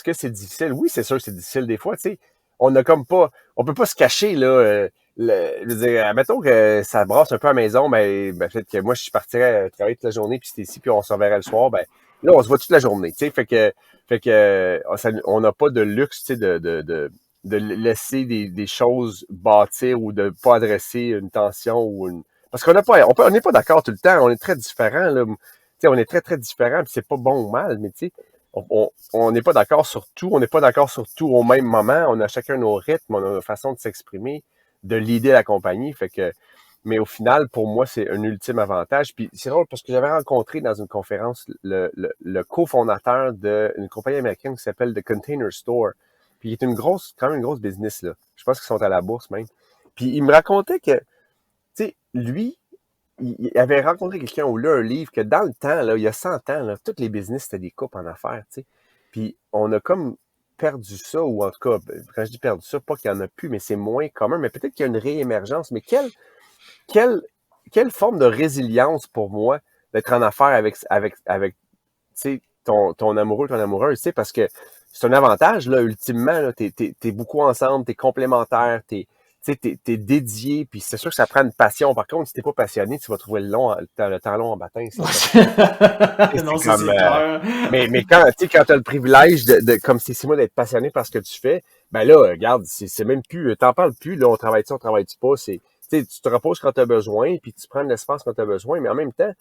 que c'est difficile? Oui, c'est sûr que c'est difficile des fois, tu sais. On a comme pas, on peut pas se cacher, là. Je veux dire, admettons que ça brasse un peu à la maison, ben peut-être que moi, je partirais travailler toute la journée, puis c'était ici, puis on se reverrait le soir, ben, là, on se voit toute la journée, tu sais. Fait que, on n'a pas de luxe, tu sais, de laisser des choses bâtir ou de pas adresser une tension ou une, parce qu'on n'a pas, on n'est pas d'accord tout le temps, on est très différents, là. Tu sais, on est très, très différents, puis c'est pas bon ou mal, mais tu sais, on n'est pas d'accord sur tout, on n'est pas d'accord sur tout au même moment, on a chacun nos rythmes, on a nos façons de s'exprimer, de l'idée la compagnie, fait que, mais au final, pour moi, c'est un ultime avantage. Puis c'est drôle parce que j'avais rencontré dans une conférence le cofondateur d'une compagnie américaine qui s'appelle The Container Store, puis il est quand même une grosse business, là. Je pense qu'ils sont à la bourse même. Puis il me racontait que, tu sais, lui, il avait rencontré quelqu'un ou lu un livre que dans le temps, là, il y a 100 ans, là, toutes les business, c'était des coupes en affaires, tu sais. Puis on a comme perdu ça, ou en tout cas, quand je dis perdu ça, pas qu'il y en a plus, mais c'est moins commun, mais peut-être qu'il y a une réémergence. Mais quelle, quelle forme de résilience pour moi d'être en affaires avec tu sais, ton amoureux, ton amoureuse, tu sais, parce que c'est un avantage, là, ultimement, là, t'es beaucoup ensemble, t'es complémentaires, tu sais, t'es dédié, puis c'est sûr que ça prend une passion. Par contre, si t'es pas passionné, tu vas trouver le temps long en baptême, c'est certain. Tu sais, Non, c'est ça comme, c'est clair. mais quand, tu sais, quand t'as le privilège comme c'est moi, d'être passionné par ce que tu fais, ben là, regarde, c'est même plus, t'en parles plus, là, on travaille-tu, on travaille-tu pas, tu sais, tu te reposes quand t'as besoin, puis tu prends de l'espace quand t'as besoin, mais en même temps,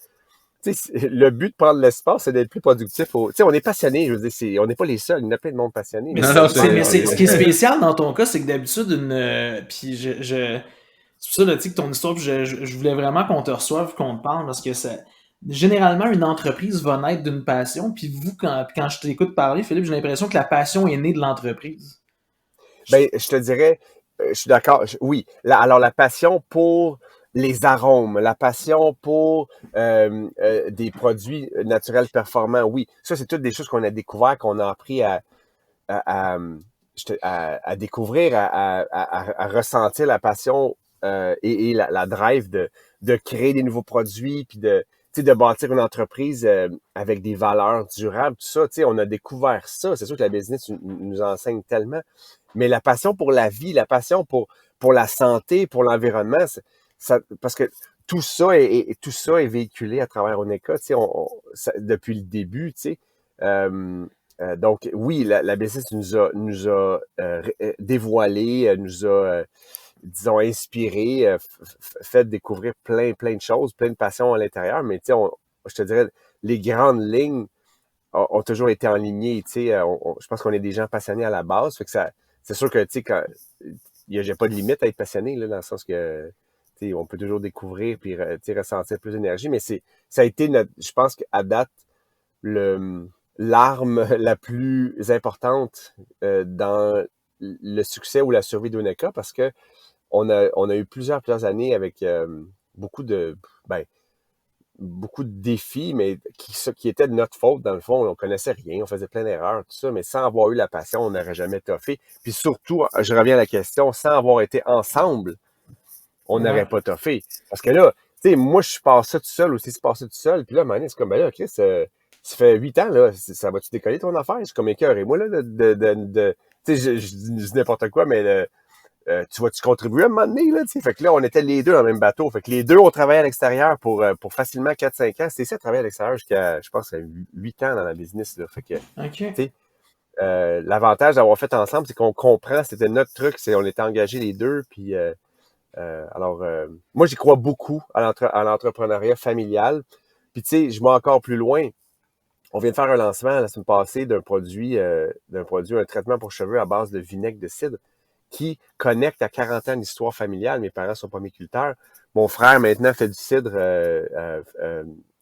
tu sais, le but de prendre l'espace, c'est d'être plus productif. Tu sais, on est passionné, je veux dire, on n'est pas les seuls, il y a plein de monde passionné, Mais mais Non, ça non, demande ce qui est spécial dans ton cas, c'est que d'habitude, puis c'est pour ça, là, tu sais, que ton histoire, puis je voulais vraiment qu'on te reçoive, qu'on te parle, parce que généralement, une entreprise va naître d'une passion, puis quand je t'écoute parler, Philippe, j'ai l'impression que la passion est née de l'entreprise. ben, je te dirais, je suis d'accord. Oui, alors la passion pour les arômes, la passion pour des produits naturels performants, oui. Ça, c'est toutes des choses qu'on a découvert, qu'on a appris à, à découvrir, à ressentir la passion et la drive de créer des nouveaux produits, puis tu sais, de bâtir une entreprise avec des valeurs durables, tout ça. Tu sais, on a découvert ça. C'est sûr que la business nous enseigne tellement. Mais la passion pour la vie, la passion pour la santé, pour l'environnement, parce que tout ça est véhiculé à travers Oneka, tu sais, depuis le début, tu sais. Donc, oui, la business nous a dévoilé, nous a, disons, inspiré, fait découvrir plein de choses, plein de passions à l'intérieur. Mais, tu sais, je te dirais, les grandes lignes ont toujours été enlignées. Tu sais, je pense qu'on est des gens passionnés à la base. Fait que c'est sûr que, tu sais, j'ai pas de limite à être passionné, là, dans le sens que, tu sais, on peut toujours découvrir puis, tu sais, ressentir plus d'énergie, mais ça a été je pense qu'à date, l'arme la plus importante dans le succès ou la survie d'Oneka, parce que on a eu plusieurs années avec beaucoup de défis, mais qui étaient de notre faute, dans le fond. On connaissait rien, on faisait plein d'erreurs, tout ça, mais sans avoir eu la passion, on n'aurait jamais toffé. Puis surtout, je reviens à la question, sans avoir été ensemble, on n'aurait pas toffé. Parce que là, tu sais, moi, je suis passé tout seul aussi, c'est passé tout seul. Puis là, à un moment donné, c'est comme, ben là, Chris, ça fait 8 ans, là, ça va-tu décoller ton affaire? Je suis comme écœuré. Moi, là, tu sais, je dis n'importe quoi, mais tu vas-tu contribuer à un moment donné, là, tu sais? Fait que là, on était les deux dans le même bateau. Fait que les deux, on travaillait à l'extérieur pour facilement 4-5 ans. C'était ça, travailler à l'extérieur jusqu'à, je pense, 8 ans dans la business, là. Fait que, tu sais, l'avantage d'avoir fait ensemble, c'est qu'on comprend, c'était notre truc, on était engagés les deux, puis alors, moi, j'y crois beaucoup à l'entrepreneuriat familial. Puis, tu sais, je vais encore plus loin. On vient de faire un lancement la semaine passée d'un produit, un traitement pour cheveux à base de vinaigre de cidre qui connecte à 40 ans d'histoire familiale. Mes parents sont pomiculteurs. Mon frère, maintenant, fait du cidre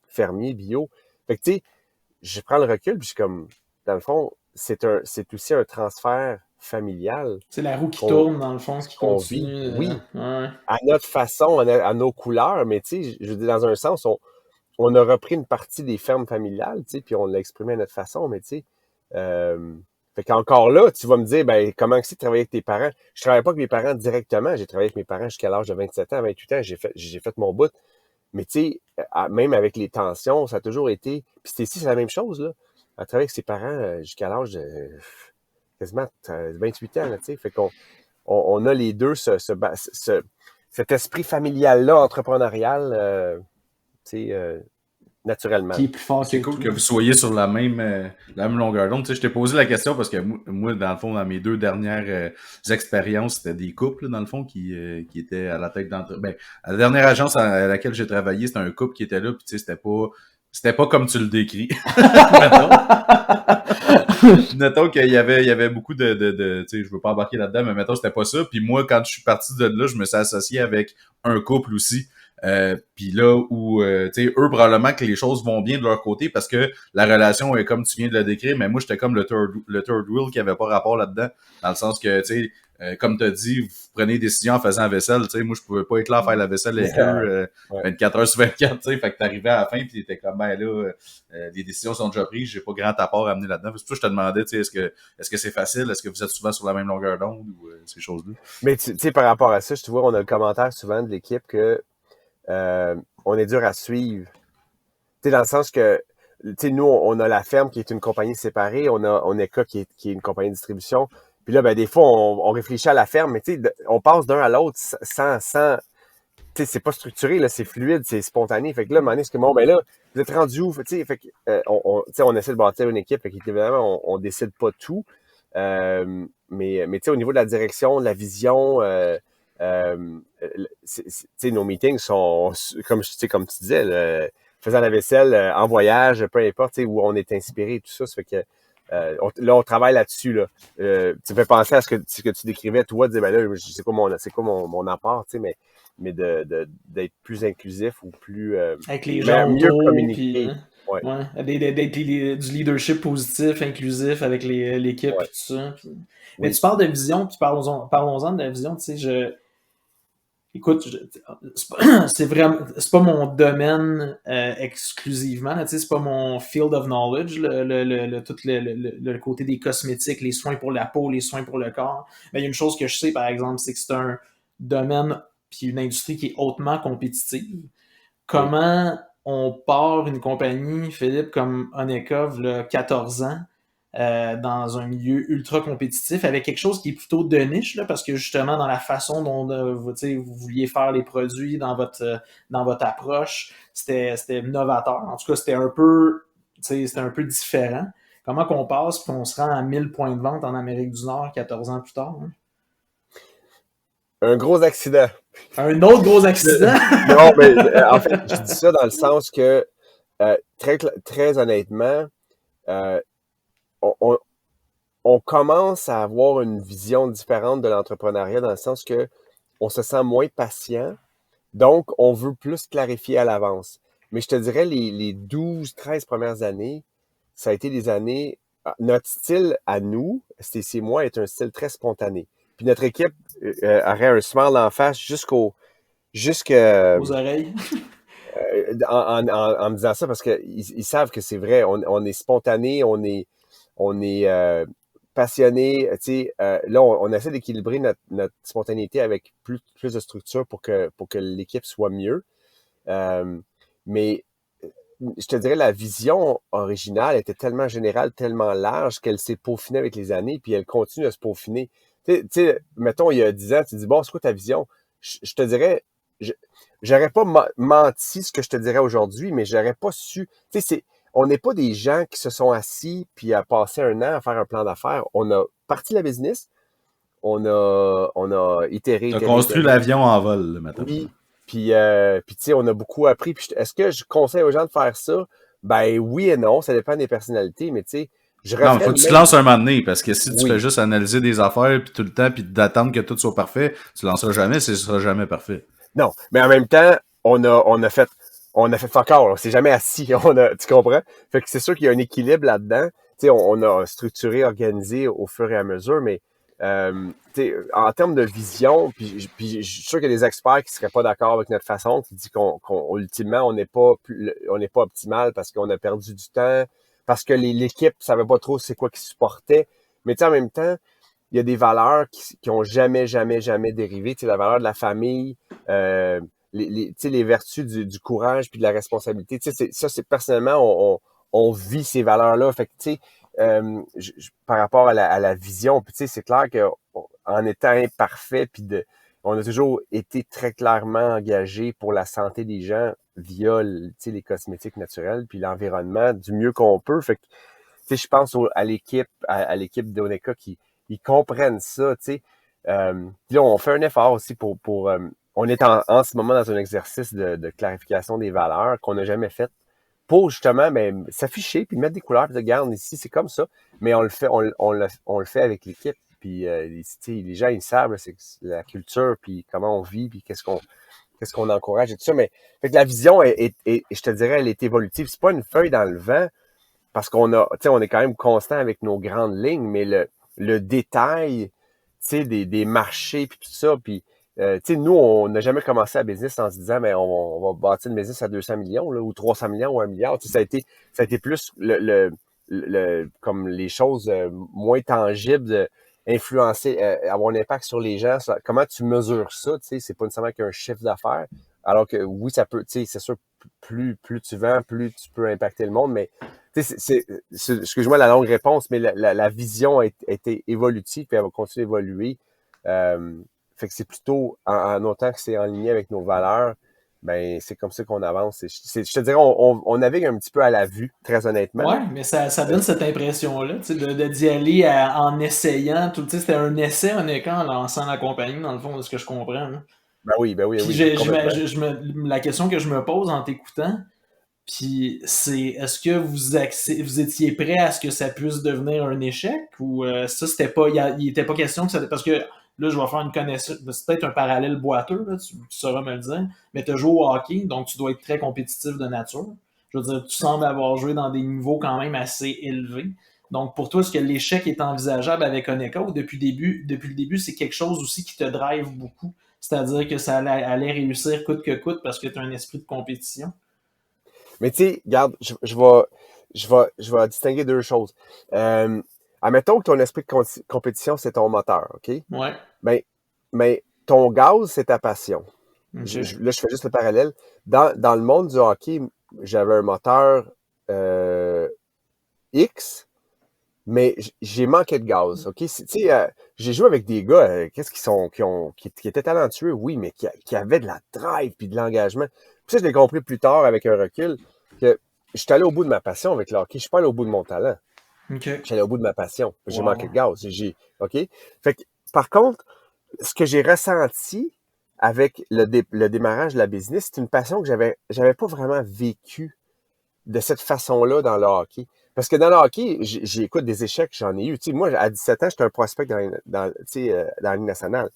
fermier, bio. Fait que, tu sais, je prends le recul, puis je suis comme, dans le fond, c'est aussi un transfert familial. C'est la roue qui tourne, dans le fond, ce qui continue. Oui, à notre façon, à nos couleurs, mais tu sais, je veux dire, dans un sens, on a repris une partie des fermes familiales, tu sais, puis on l'a exprimé à notre façon, mais tu sais, fait qu'encore là, tu vas me dire, ben, comment c'est de travailler avec tes parents? Je travaille pas avec mes parents directement, j'ai travaillé avec mes parents jusqu'à l'âge de 27 ans, 28 ans, j'ai fait mon bout, mais tu sais, même avec les tensions, ça a toujours été, puis Stécie, c'est la même chose, là, à travailler avec ses parents jusqu'à l'âge de quasiment 28 ans, là, tu sais, fait qu'on a les deux cet esprit familial-là, entrepreneurial, tu sais, naturellement. Qui est plus fort C'est cool que vous soyez sur la même longueur d'onde. Tu sais, je t'ai posé la question parce que moi, dans le fond, dans mes 2 dernières expériences, c'était des couples, dans le fond, qui étaient à la tête d'entreprise. À la dernière agence à laquelle j'ai travaillé, c'était un couple qui était là, puis tu sais, c'était pas comme tu le décris. Mettons qu'il y avait beaucoup de tu sais, je veux pas embarquer là-dedans, mais mettons, c'était pas ça. Puis moi, quand je suis parti de là, je me suis associé avec un couple aussi. Puis là où tu sais, eux probablement que les choses vont bien de leur côté parce que la relation est comme tu viens de le décrire, mais moi j'étais comme le third wheel qui avait pas rapport là-dedans, dans le sens que tu sais, comme tu as dit, vous prenez des décisions en faisant la vaisselle, tu sais, moi je pouvais pas être là à faire la vaisselle avec eux 24 heures sur 24, tu sais, fait que t'arrivais à la fin puis t'étais comme ben là les décisions sont déjà prises, j'ai pas grand apport à amener là-dedans. C'est pour ça que je te demandais, tu sais, est-ce que c'est facile, est-ce que vous êtes souvent sur la même longueur d'onde ou ces choses-là? Mais tu sais, par rapport à ça, tu vois, on a le commentaire souvent de l'équipe que on est dur à suivre. Tu sais, dans le sens que, tu sais, nous, on a la ferme qui est une compagnie séparée, on a Oneka qui est une compagnie de distribution. Puis là, ben des fois, on réfléchit à la ferme, mais tu sais, on passe d'un à l'autre sans tu sais, c'est pas structuré, là, c'est fluide, c'est spontané. Fait que là, à un moment donné, c'est que bon, ben là, vous êtes rendu où? Tu sais, fait que, tu sais, on essaie de bâtir une équipe, fait qu'évidemment, on décide pas tout. Mais tu sais, au niveau de la direction, de la vision, tu sais, nos meetings sont, comme tu disais, faisant la vaisselle, en voyage, peu importe, tu sais, où on est inspiré, tout ça. Ça fait que là, on travaille là-dessus. Là. Tu me fais penser à ce que tu décrivais, toi, de dire, ben là, c'est quoi mon apport, tu sais, mais d'être plus inclusif ou plus avec les gens mieux autour, communiquer. Ouais, d'être du leadership positif, inclusif avec l'équipe et tout ça. Puis... Mais tu parles de vision, puis parlons-en de la vision, tu sais, écoute, c'est pas mon domaine exclusivement, tu sais, c'est pas mon field of knowledge, tout le côté des cosmétiques, les soins pour la peau, les soins pour le corps. Mais il y a une chose que je sais, par exemple, c'est que c'est un domaine puis une industrie qui est hautement compétitive. Comment on part une compagnie, Philippe, comme Oneka, il y a 14 ans, dans un milieu ultra compétitif, avec quelque chose qui est plutôt de niche, là, parce que justement, dans la façon dont vous vouliez faire les produits, dans votre approche, c'était novateur. En tout cas, c'était un peu différent. Comment qu'on passe puis on se rend à 1000 points de vente en Amérique du Nord 14 ans plus tard? Hein? Un gros accident. Un autre gros accident? Non, mais en fait, je dis ça dans le sens que, très honnêtement, on commence à avoir une vision différente de l'entrepreneuriat dans le sens que on se sent moins patient, donc on veut plus clarifier à l'avance. Mais je te dirais, les 12, 13 premières années, ça a été des années... Notre style à nous, Stacy et moi, est un style très spontané. Puis notre équipe aurait un smile en face jusqu'à Aux oreilles. en me disant ça parce qu'ils savent que c'est vrai. On est spontané, on est passionné. Tu sais, là, on essaie d'équilibrer notre spontanéité avec plus de structure pour que l'équipe soit mieux. Mais je te dirais, la vision originale était tellement générale, tellement large qu'elle s'est peaufinée avec les années, puis elle continue à se peaufiner. Tu sais, mettons, il y a 10 ans, tu dis, bon, c'est quoi ta vision? Je te dirais, j'aurais pas menti ce que je te dirais aujourd'hui, mais j'aurais pas su. Tu sais, on n'est pas des gens qui se sont assis puis à passer un an à faire un plan d'affaires. On a parti la business, on a itéré. Tu as construit l'avion en vol, maintenant. Oui. Puis tu sais, on a beaucoup appris. Puis est-ce que je conseille aux gens de faire ça? Ben oui et non, ça dépend des personnalités, mais tu sais, je Non, il referais faut le que tu te même... lances un moment donné, parce que si tu Oui. fais juste analyser des affaires puis tout le temps, puis d'attendre que tout soit parfait, tu lanceras jamais, ce sera jamais parfait. Non, mais en même temps, on a fait fuck all. On s'est jamais assis. Tu comprends? Fait que c'est sûr qu'il y a un équilibre là-dedans. Tu sais, on a structuré, organisé au fur et à mesure, mais tu sais, en termes de vision, puis je suis sûr qu'il y a des experts qui seraient pas d'accord avec notre façon, qui dit qu'on ultimement on n'est pas optimal parce qu'on a perdu du temps, parce que l'équipe savait pas trop c'est quoi qu'ils supportait. Mais tu sais, en même temps, il y a des valeurs qui ont jamais dérivé. Tu sais, la valeur de la famille, tu sais, les vertus du courage puis de la responsabilité. Tu sais, ça, c'est personnellement, on vit ces valeurs-là. Fait que, tu sais, par rapport à la vision, puis tu sais, c'est clair que en étant imparfait, puis on a toujours été très clairement engagé pour la santé des gens via, tu sais, les cosmétiques naturels, puis l'environnement du mieux qu'on peut. Fait que, tu sais, je pense à l'équipe d'Oneka qui ils comprennent ça, tu sais. Puis là, on fait un effort aussi pour on est en ce moment dans un exercice de clarification des valeurs qu'on n'a jamais fait pour justement s'afficher puis mettre des couleurs puis de garde ici, c'est comme ça. Mais on le fait, on le fait avec l'équipe. Puis les gens, ils savent là, c'est la culture, puis comment on vit, puis qu'est-ce qu'on encourage et tout ça. Mais fait que la vision je te dirais, elle est évolutive. C'est pas une feuille dans le vent parce on est quand même constant avec nos grandes lignes, mais le détail, des marchés puis tout ça, puis nous, on n'a jamais commencé à business en se disant, mais on va bâtir une business à 200 millions, là, ou 300 millions, ou 1 milliard. Ça a été plus comme les choses moins tangibles, influencer, avoir un impact sur les gens. Comment tu mesures ça, tu sais, c'est pas nécessairement qu'un chiffre d'affaires. Alors que oui, ça peut, tu sais, c'est sûr, plus tu vends, plus tu peux impacter le monde, mais excuse-moi la longue réponse, mais la vision a été évolutive et elle va continuer d'évoluer. Fait que c'est plutôt, en autant que c'est en ligne avec nos valeurs, ben c'est comme ça qu'on avance. Je te dirais, on navigue un petit peu à la vue, très honnêtement. Ouais, mais ça donne cette impression-là, tu sais, d'y aller en essayant. Tu sais, c'était un essai, un écran en lançant la compagnie, dans le fond, de ce que je comprends. Là. Ben oui, Puis complètement. la question que je me pose en t'écoutant, puis c'est est-ce que vous étiez prêt à ce que ça puisse devenir un échec ou ça c'était pas il était pas question que ça parce que là je vais faire une connaissance c'est peut-être un parallèle boiteux là, tu sauras me le dire mais tu as joué au hockey donc tu dois être très compétitif de nature. Je veux dire tu sembles avoir joué dans des niveaux quand même assez élevés. Donc pour toi est-ce que l'échec est envisageable avec Oneka ou depuis le début c'est quelque chose aussi qui te drive beaucoup, c'est-à-dire que ça allait réussir coûte que coûte parce que tu as un esprit de compétition? Mais tu sais, regarde, je vais distinguer deux choses. Admettons que ton esprit de compétition, c'est ton moteur, OK? Ouais. Mais ton gaz, c'est ta passion. Okay. Là, je fais juste le parallèle. Dans le monde du hockey, j'avais un moteur X, mais j'ai manqué de gaz, OK? Tu sais, j'ai joué avec des gars, qu'est-ce qui étaient talentueux, oui, mais qui avaient de la drive puis de l'engagement. Puis ça, je l'ai compris plus tard avec un recul, que je suis allé au bout de ma passion avec le hockey. Je suis pas allé au bout de mon talent. OK. Je suis allé au bout de ma passion. J'ai Wow. manqué de gaz. OK? Fait que, par contre, ce que j'ai ressenti avec le démarrage de la business, c'est une passion que j'avais pas vraiment vécue de cette façon-là dans le hockey. Parce que dans le hockey, écoute, des échecs, j'en ai eu. Tu sais, moi, à 17 ans, j'étais un prospect tu sais, dans la Ligue nationale.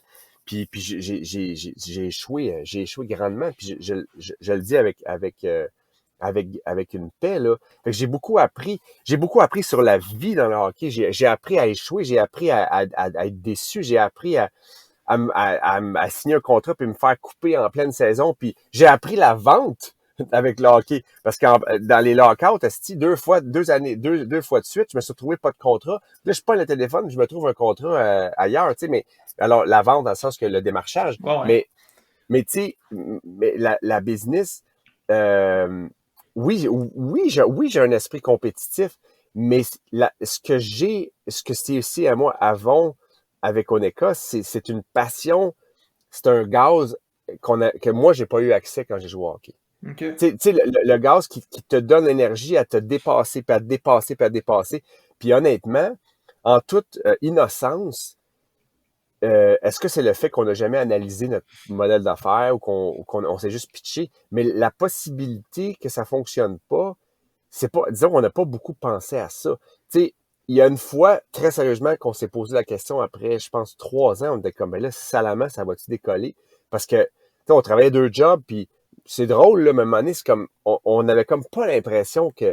Puis j'ai échoué, grandement. Puis je le dis avec une paix, là. Fait que j'ai beaucoup appris. J'ai beaucoup appris sur la vie dans le hockey. J'ai appris à échouer, j'ai appris à être déçu, j'ai appris à signer un contrat puis me faire couper en pleine saison. Puis j'ai appris la vente avec le hockey. Parce que dans les lockouts, deux fois de suite, je me suis retrouvé pas de contrat. Là, je prends le téléphone, je me trouve un contrat ailleurs, tu sais, mais alors la vente dans le sens que le démarchage. Ouais. Mais tu sais, mais la business, oui, j'ai un esprit compétitif, mais ce que c'est aussi à moi avant avec Oneka, c'est une passion, c'est un gaz que moi, j'ai pas eu accès quand j'ai joué au hockey. Okay. Tu sais, le gaz qui te donne l'énergie à te dépasser, puis à te dépasser, puis à te dépasser. Puis honnêtement, en toute innocence, est-ce que c'est le fait qu'on n'a jamais analysé notre modèle d'affaires ou qu'on s'est juste pitché? Mais la possibilité que ça fonctionne pas, c'est pas, disons qu'on n'a pas beaucoup pensé à ça. Tu sais, il y a une fois, très sérieusement, qu'on s'est posé la question après, je pense, 3 ans, on était comme, ben là, salamment, ça va-tu décoller? Parce que, tu sais, on travaillait 2 jobs, puis c'est drôle, là, mais à un moment donné, c'est comme, on avait comme pas l'impression tu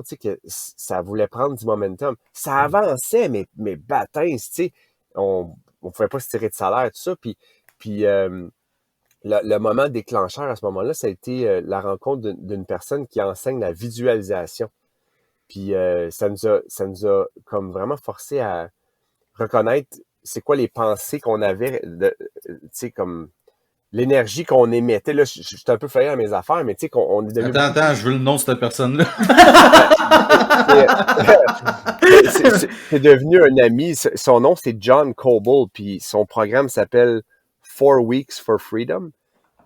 sais, que ça voulait prendre du momentum. Ça avançait, mais bâtins, tu sais, on pouvait pas se tirer de salaire, tout ça, puis le moment déclencheur à ce moment-là, ça a été la rencontre d'une personne qui enseigne la visualisation. Puis ça nous a comme vraiment forcé à reconnaître c'est quoi les pensées qu'on avait, tu sais, comme l'énergie qu'on émettait. Là, je suis un peu failli à mes affaires, mais tu sais, qu'on est devenu... Attends, je veux le nom de cette personne-là. c'est devenu un ami. Son nom, c'est John Coble, puis son programme s'appelle 4 Weeks for Freedom.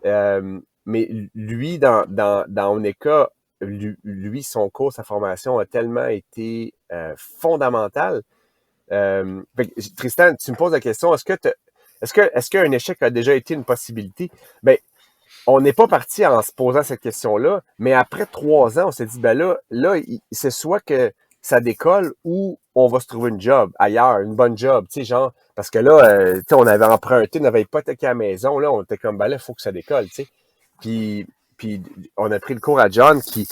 Mais lui, dans Oneka, lui, son cours, sa formation a tellement été fondamentale. Tristan, tu me poses la question, est-ce qu'un échec a déjà été une possibilité? Ben, on n'est pas parti en se posant cette question-là, mais après 3 ans, on s'est dit, ben là, c'est soit que ça décolle ou on va se trouver une job ailleurs, une bonne job, tu sais, genre, parce que là, tu sais, on avait emprunté, on avait hypothéqué à la maison, là, on était comme, ben là, il faut que ça décolle, tu sais. Puis on a pris le cours à John qui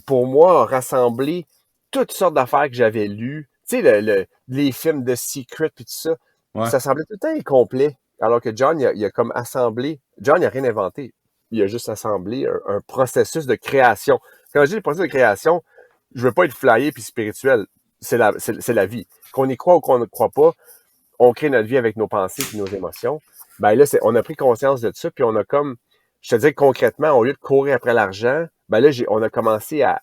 pour moi, a rassemblé toutes sortes d'affaires que j'avais lues, tu sais, les films de Secret puis tout ça, Ouais. ça semblait tout le temps incomplet. Alors que John, il a comme assemblé, John, il n'a rien inventé. Il a juste assemblé un processus de création. Quand je dis le processus de création, je veux pas être flyé puis spirituel. C'est la vie. Qu'on y croit ou qu'on ne croit pas, on crée notre vie avec nos pensées et nos émotions. Ben là, on a pris conscience de ça, puis on a comme, je te dis concrètement, au lieu de courir après l'argent, ben là, on a commencé à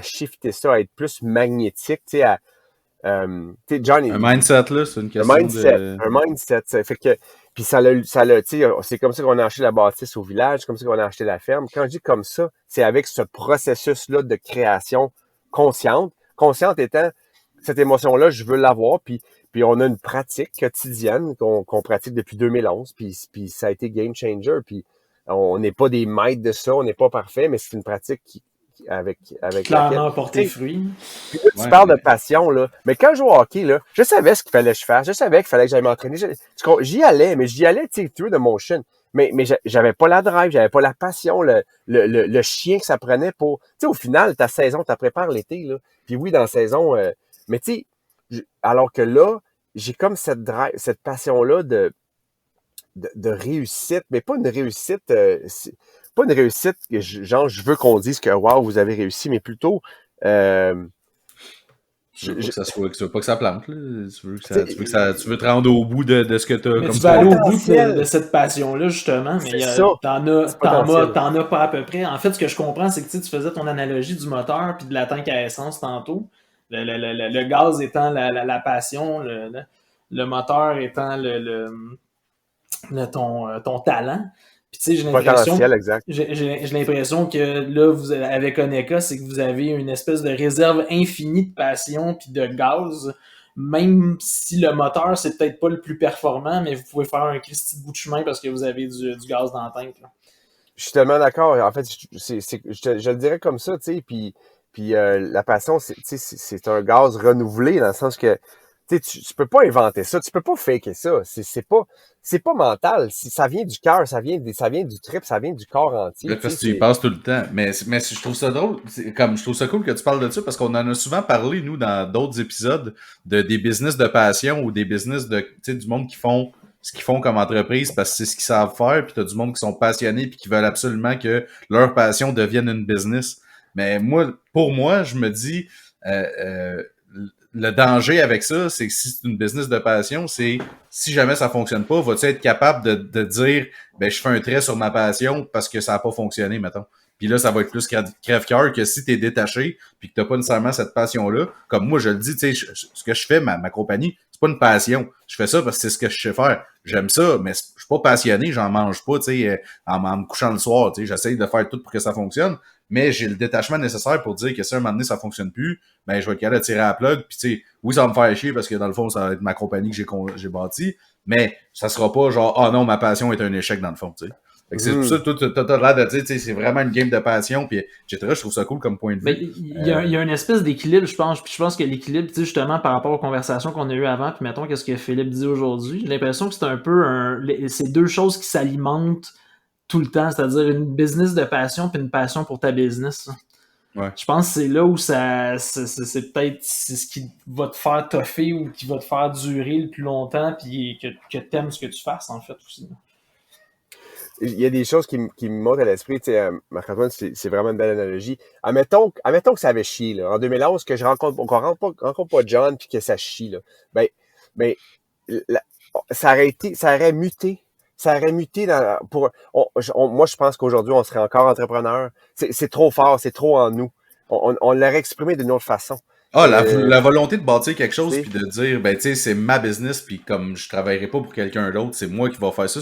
shifter ça, à être plus magnétique, tu sais, tu sais, John, un mindset, là, c'est une question un mindset. Ça fait que, puis ça tu sais, c'est comme ça qu'on a acheté la bâtisse au village, c'est comme ça qu'on a acheté la ferme. Quand je dis comme ça, c'est avec ce processus-là de création consciente. Consciente étant, cette émotion-là, je veux l'avoir, puis on a une pratique quotidienne qu'on pratique depuis 2011, puis ça a été game changer, puis on n'est pas des maîtres de ça, on n'est pas parfait, mais c'est une pratique avec clairement porté fruit. Puis là, tu parles de passion, là. Mais quand je jouais au hockey, là, je savais ce qu'il fallait que je fasse. Je savais qu'il fallait que j'aille m'entraîner. J'y allais, mais j'y allais, tu sais, through the motion. Mais j'avais pas la drive, j'avais pas la passion, le chien que ça prenait pour... Tu sais, au final, ta saison, tu prépares l'été, là. Puis oui, dans la saison... mais tu sais, alors que là, j'ai comme cette drive, cette passion-là de réussite, mais pas une réussite... pas une réussite que genre je veux qu'on dise que wow, vous avez réussi, mais plutôt tu veux pas que ça plante, là. Tu veux te rendre au bout de ce que tu as comme ça. Tu vas aller au bout de cette passion-là, justement, mais t'en as pas à peu près. En fait, ce que je comprends, c'est que tu faisais ton analogie du moteur puis de la tank à essence tantôt. Le gaz étant la passion, le moteur étant ton talent. Puis tu sais, j'ai l'impression que là, avec Oneka, c'est que vous avez une espèce de réserve infinie de passion puis de gaz, même si le moteur, c'est peut-être pas le plus performant, mais vous pouvez faire un Christy de bout de chemin parce que vous avez du gaz dans la tank. Là. Je suis tellement d'accord. En fait, je le dirais comme ça, tu sais, puis Puis la passion, c'est un gaz renouvelé dans le sens que tu peux pas inventer ça, tu peux pas faker ça. C'est pas mental. Ça vient du cœur, ça vient du trip, ça vient du corps entier. Parce que tu y passes tout le temps. Mais je trouve ça drôle. Comme je trouve ça cool que tu parles de ça parce qu'on en a souvent parlé, nous, dans d'autres épisodes, des business de passion ou des business du monde qui font ce qu'ils font comme entreprise parce que c'est ce qu'ils savent faire, puis t'as du monde qui sont passionnés puis qui veulent absolument que leur passion devienne une business. Mais pour moi, je me dis le danger avec ça, c'est que si c'est une business de passion, c'est si jamais ça fonctionne pas, vas-tu être capable de dire ben je fais un trait sur ma passion parce que ça a pas fonctionné, mettons. Puis là, ça va être plus crève-cœur que si t'es détaché puis que t'as pas nécessairement cette passion-là. Comme moi, je le dis, tu sais, ce que je fais, ma compagnie, c'est pas une passion. Je fais ça parce que c'est ce que je sais faire. J'aime ça, mais je suis pas passionné, j'en mange pas, tu sais, en me couchant le soir, tu sais, j'essaye de faire tout pour que ça fonctionne, mais j'ai le détachement nécessaire pour dire que si à un moment donné ça fonctionne plus, ben je vais être capable de tirer à la plug, puis tu sais, oui, ça va me faire chier parce que dans le fond, ça va être ma compagnie que j'ai bâtie, mais ça sera pas genre, ah non, ma passion est un échec dans le fond, tu sais. Fait que c'est pour ça que t'as l'air de dire, tu sais, c'est vraiment une game de passion, puis etc. Je trouve ça cool comme point de vue. Mais il y a une espèce d'équilibre, je pense. Puis je pense que l'équilibre, tu sais, justement, par rapport aux conversations qu'on a eues avant, puis mettons, qu'est-ce que Philippe dit aujourd'hui, j'ai l'impression que c'est un peu c'est deux choses qui s'alimentent tout le temps, c'est-à-dire une business de passion puis une passion pour ta business. Ouais. Je pense que c'est là où c'est peut-être ce qui va te faire toffer ou qui va te faire durer le plus longtemps puis que t'aimes ce que tu fasses, en fait, aussi. Il y a des choses qui me montent à l'esprit, tu sais, Marc-Antoine, c'est vraiment une belle analogie. Admettons que ça avait chié, là. En 2011, qu'on rencontre pas John puis que ça chie, là. Ben, ça aurait muté. Ça aurait muté moi, je pense qu'aujourd'hui, on serait encore entrepreneur. C'est trop fort, c'est trop en nous. On l'aurait exprimé d'une autre façon. Ah, la volonté de bâtir quelque chose t'sais. puis de dire, ben, tu sais, c'est ma business puis comme je travaillerai pas pour quelqu'un d'autre, c'est moi qui va faire ça.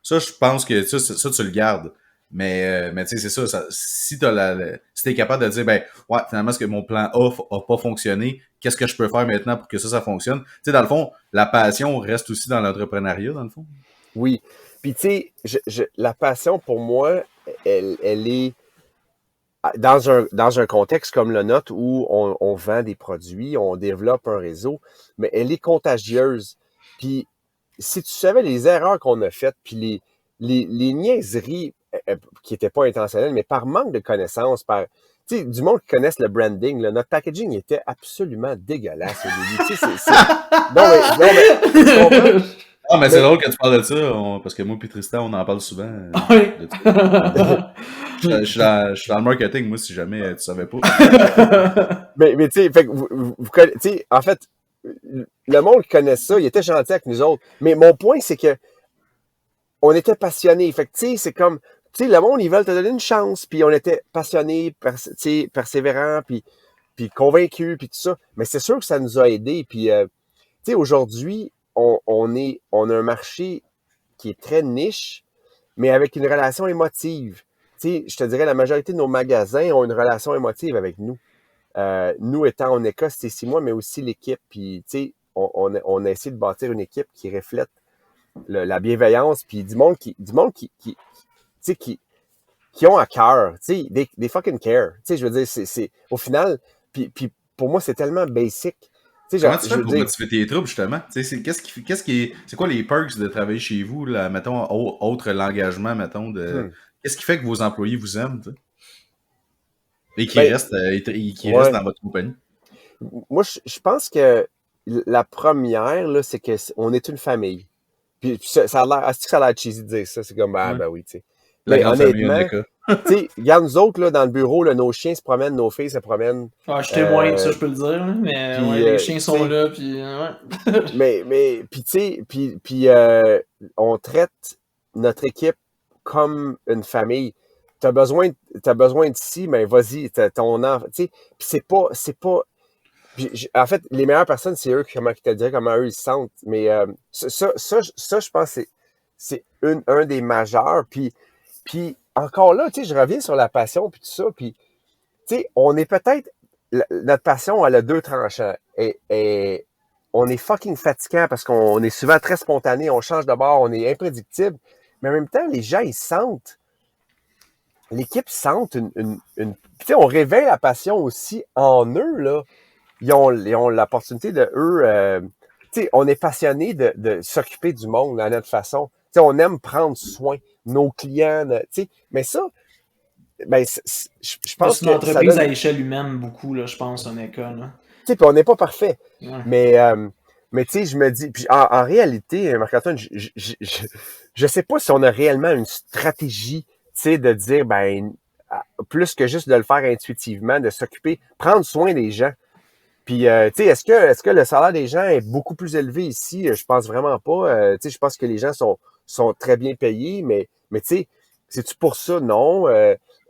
Ça, je pense que ça, tu le gardes. Mais tu sais, c'est ça, si si t'es capable de dire, ben, ouais, finalement, est-ce que mon plan A pas fonctionné, qu'est-ce que je peux faire maintenant pour que ça fonctionne? Tu sais, dans le fond, la passion reste aussi dans l'entrepreneuriat, dans le fond. Oui. Puis, tu sais, la passion, pour moi, elle est dans un contexte comme le nôtre où on vend des produits, on développe un réseau, mais elle est contagieuse. Puis, si tu savais les erreurs qu'on a faites, puis les niaiseries qui n'étaient pas intentionnelles, mais par manque de connaissances, tu sais, du monde qui connaisse le branding, là, notre packaging était absolument dégueulasse au début. Tu sais, non, mais, tu comprends? Ah, mais c'est drôle que tu parles de ça, parce que moi et Tristan, on en parle souvent. Oui. Je suis dans le marketing, moi, si jamais tu savais pas. mais tu sais, fait que tu sais, en fait, le monde qui connaît ça, il était gentil avec nous autres. Mais mon point, c'est que on était passionnés. Fait que, tu sais, c'est comme, tu sais, le monde, ils veulent te donner une chance. Puis on était passionnés, persévérants, puis convaincus, puis tout ça. Mais c'est sûr que ça nous a aidés. Puis, tu sais, aujourd'hui, on a un marché qui est très niche, mais avec une relation émotive. Tu sais, je te dirais, la majorité de nos magasins ont une relation émotive avec nous. Nous étant en Écosse, c'était 6 mois, mais aussi l'équipe. Puis, tu sais, on a essayé de bâtir une équipe qui reflète la bienveillance, puis du monde qui tu sais, qui ont à cœur. Tu sais, des fucking care. Tu sais, je veux dire, c'est au final, puis pour moi, c'est tellement basic. Comment tu fais pour motiver tes troupes, justement? C'est quoi les perks de travailler chez vous, là, mettons, autre l'engagement, mettons, qu'est-ce qui fait que vos employés vous aiment, t'sais? Et qui restent restent dans votre compagnie? Moi, je pense que la première, là, c'est qu'on est une famille. Puis ça a l'air cheesy de dire ça. C'est comme, ben oui, tu sais. Mais honnêtement, tu sais, regarde, nous autres, là, dans le bureau, là, nos chiens se promènent, nos filles se promènent. Ah, je suis témoin, ça, je peux le dire. Mais puis, ouais, les chiens sont là, puis ouais. mais puis tu sais, puis on traite notre équipe comme une famille. T'as besoin de ci, mais vas-y, ton enfant, tu sais. Puis c'est pas. Puis, en fait, les meilleures personnes, c'est eux qui te diraient comment eux ils se sentent. Mais ça, je pense que c'est un des majeurs. Puis encore là, tu sais, je reviens sur la passion puis tout ça. Puis tu sais, on est peut-être notre passion, elle a deux tranchants. Et on est fucking fatigant parce qu'on est souvent très spontané, on change de bord, on est imprédictible. Mais en même temps, les gens, ils sentent l'équipe sente tu sais, on réveille la passion aussi en eux, là. Ils ont l'opportunité de, eux, tu sais, on est passionné de s'occuper du monde à notre façon. Tu sais, on aime prendre soin de nos clients, tu sais, mais ça, ben, je pense C'est une que ça entreprise à donne, échelle humaine, beaucoup, là, je pense, un école. Là. tu sais, puis on n'est pas parfait. Ouais. Mais, euh, mais tu sais, je me dis, puis en réalité, Marc-Antoine, je sais pas si on a réellement une stratégie, tu sais, de dire, ben, plus que juste de le faire intuitivement, de s'occuper, prendre soin des gens. Puis, tu sais, est-ce que le salaire des gens est beaucoup plus élevé ici? Je pense vraiment pas. Tu sais, je pense que les gens sont très bien payés, mais tu sais, c'est-tu pour ça? Non.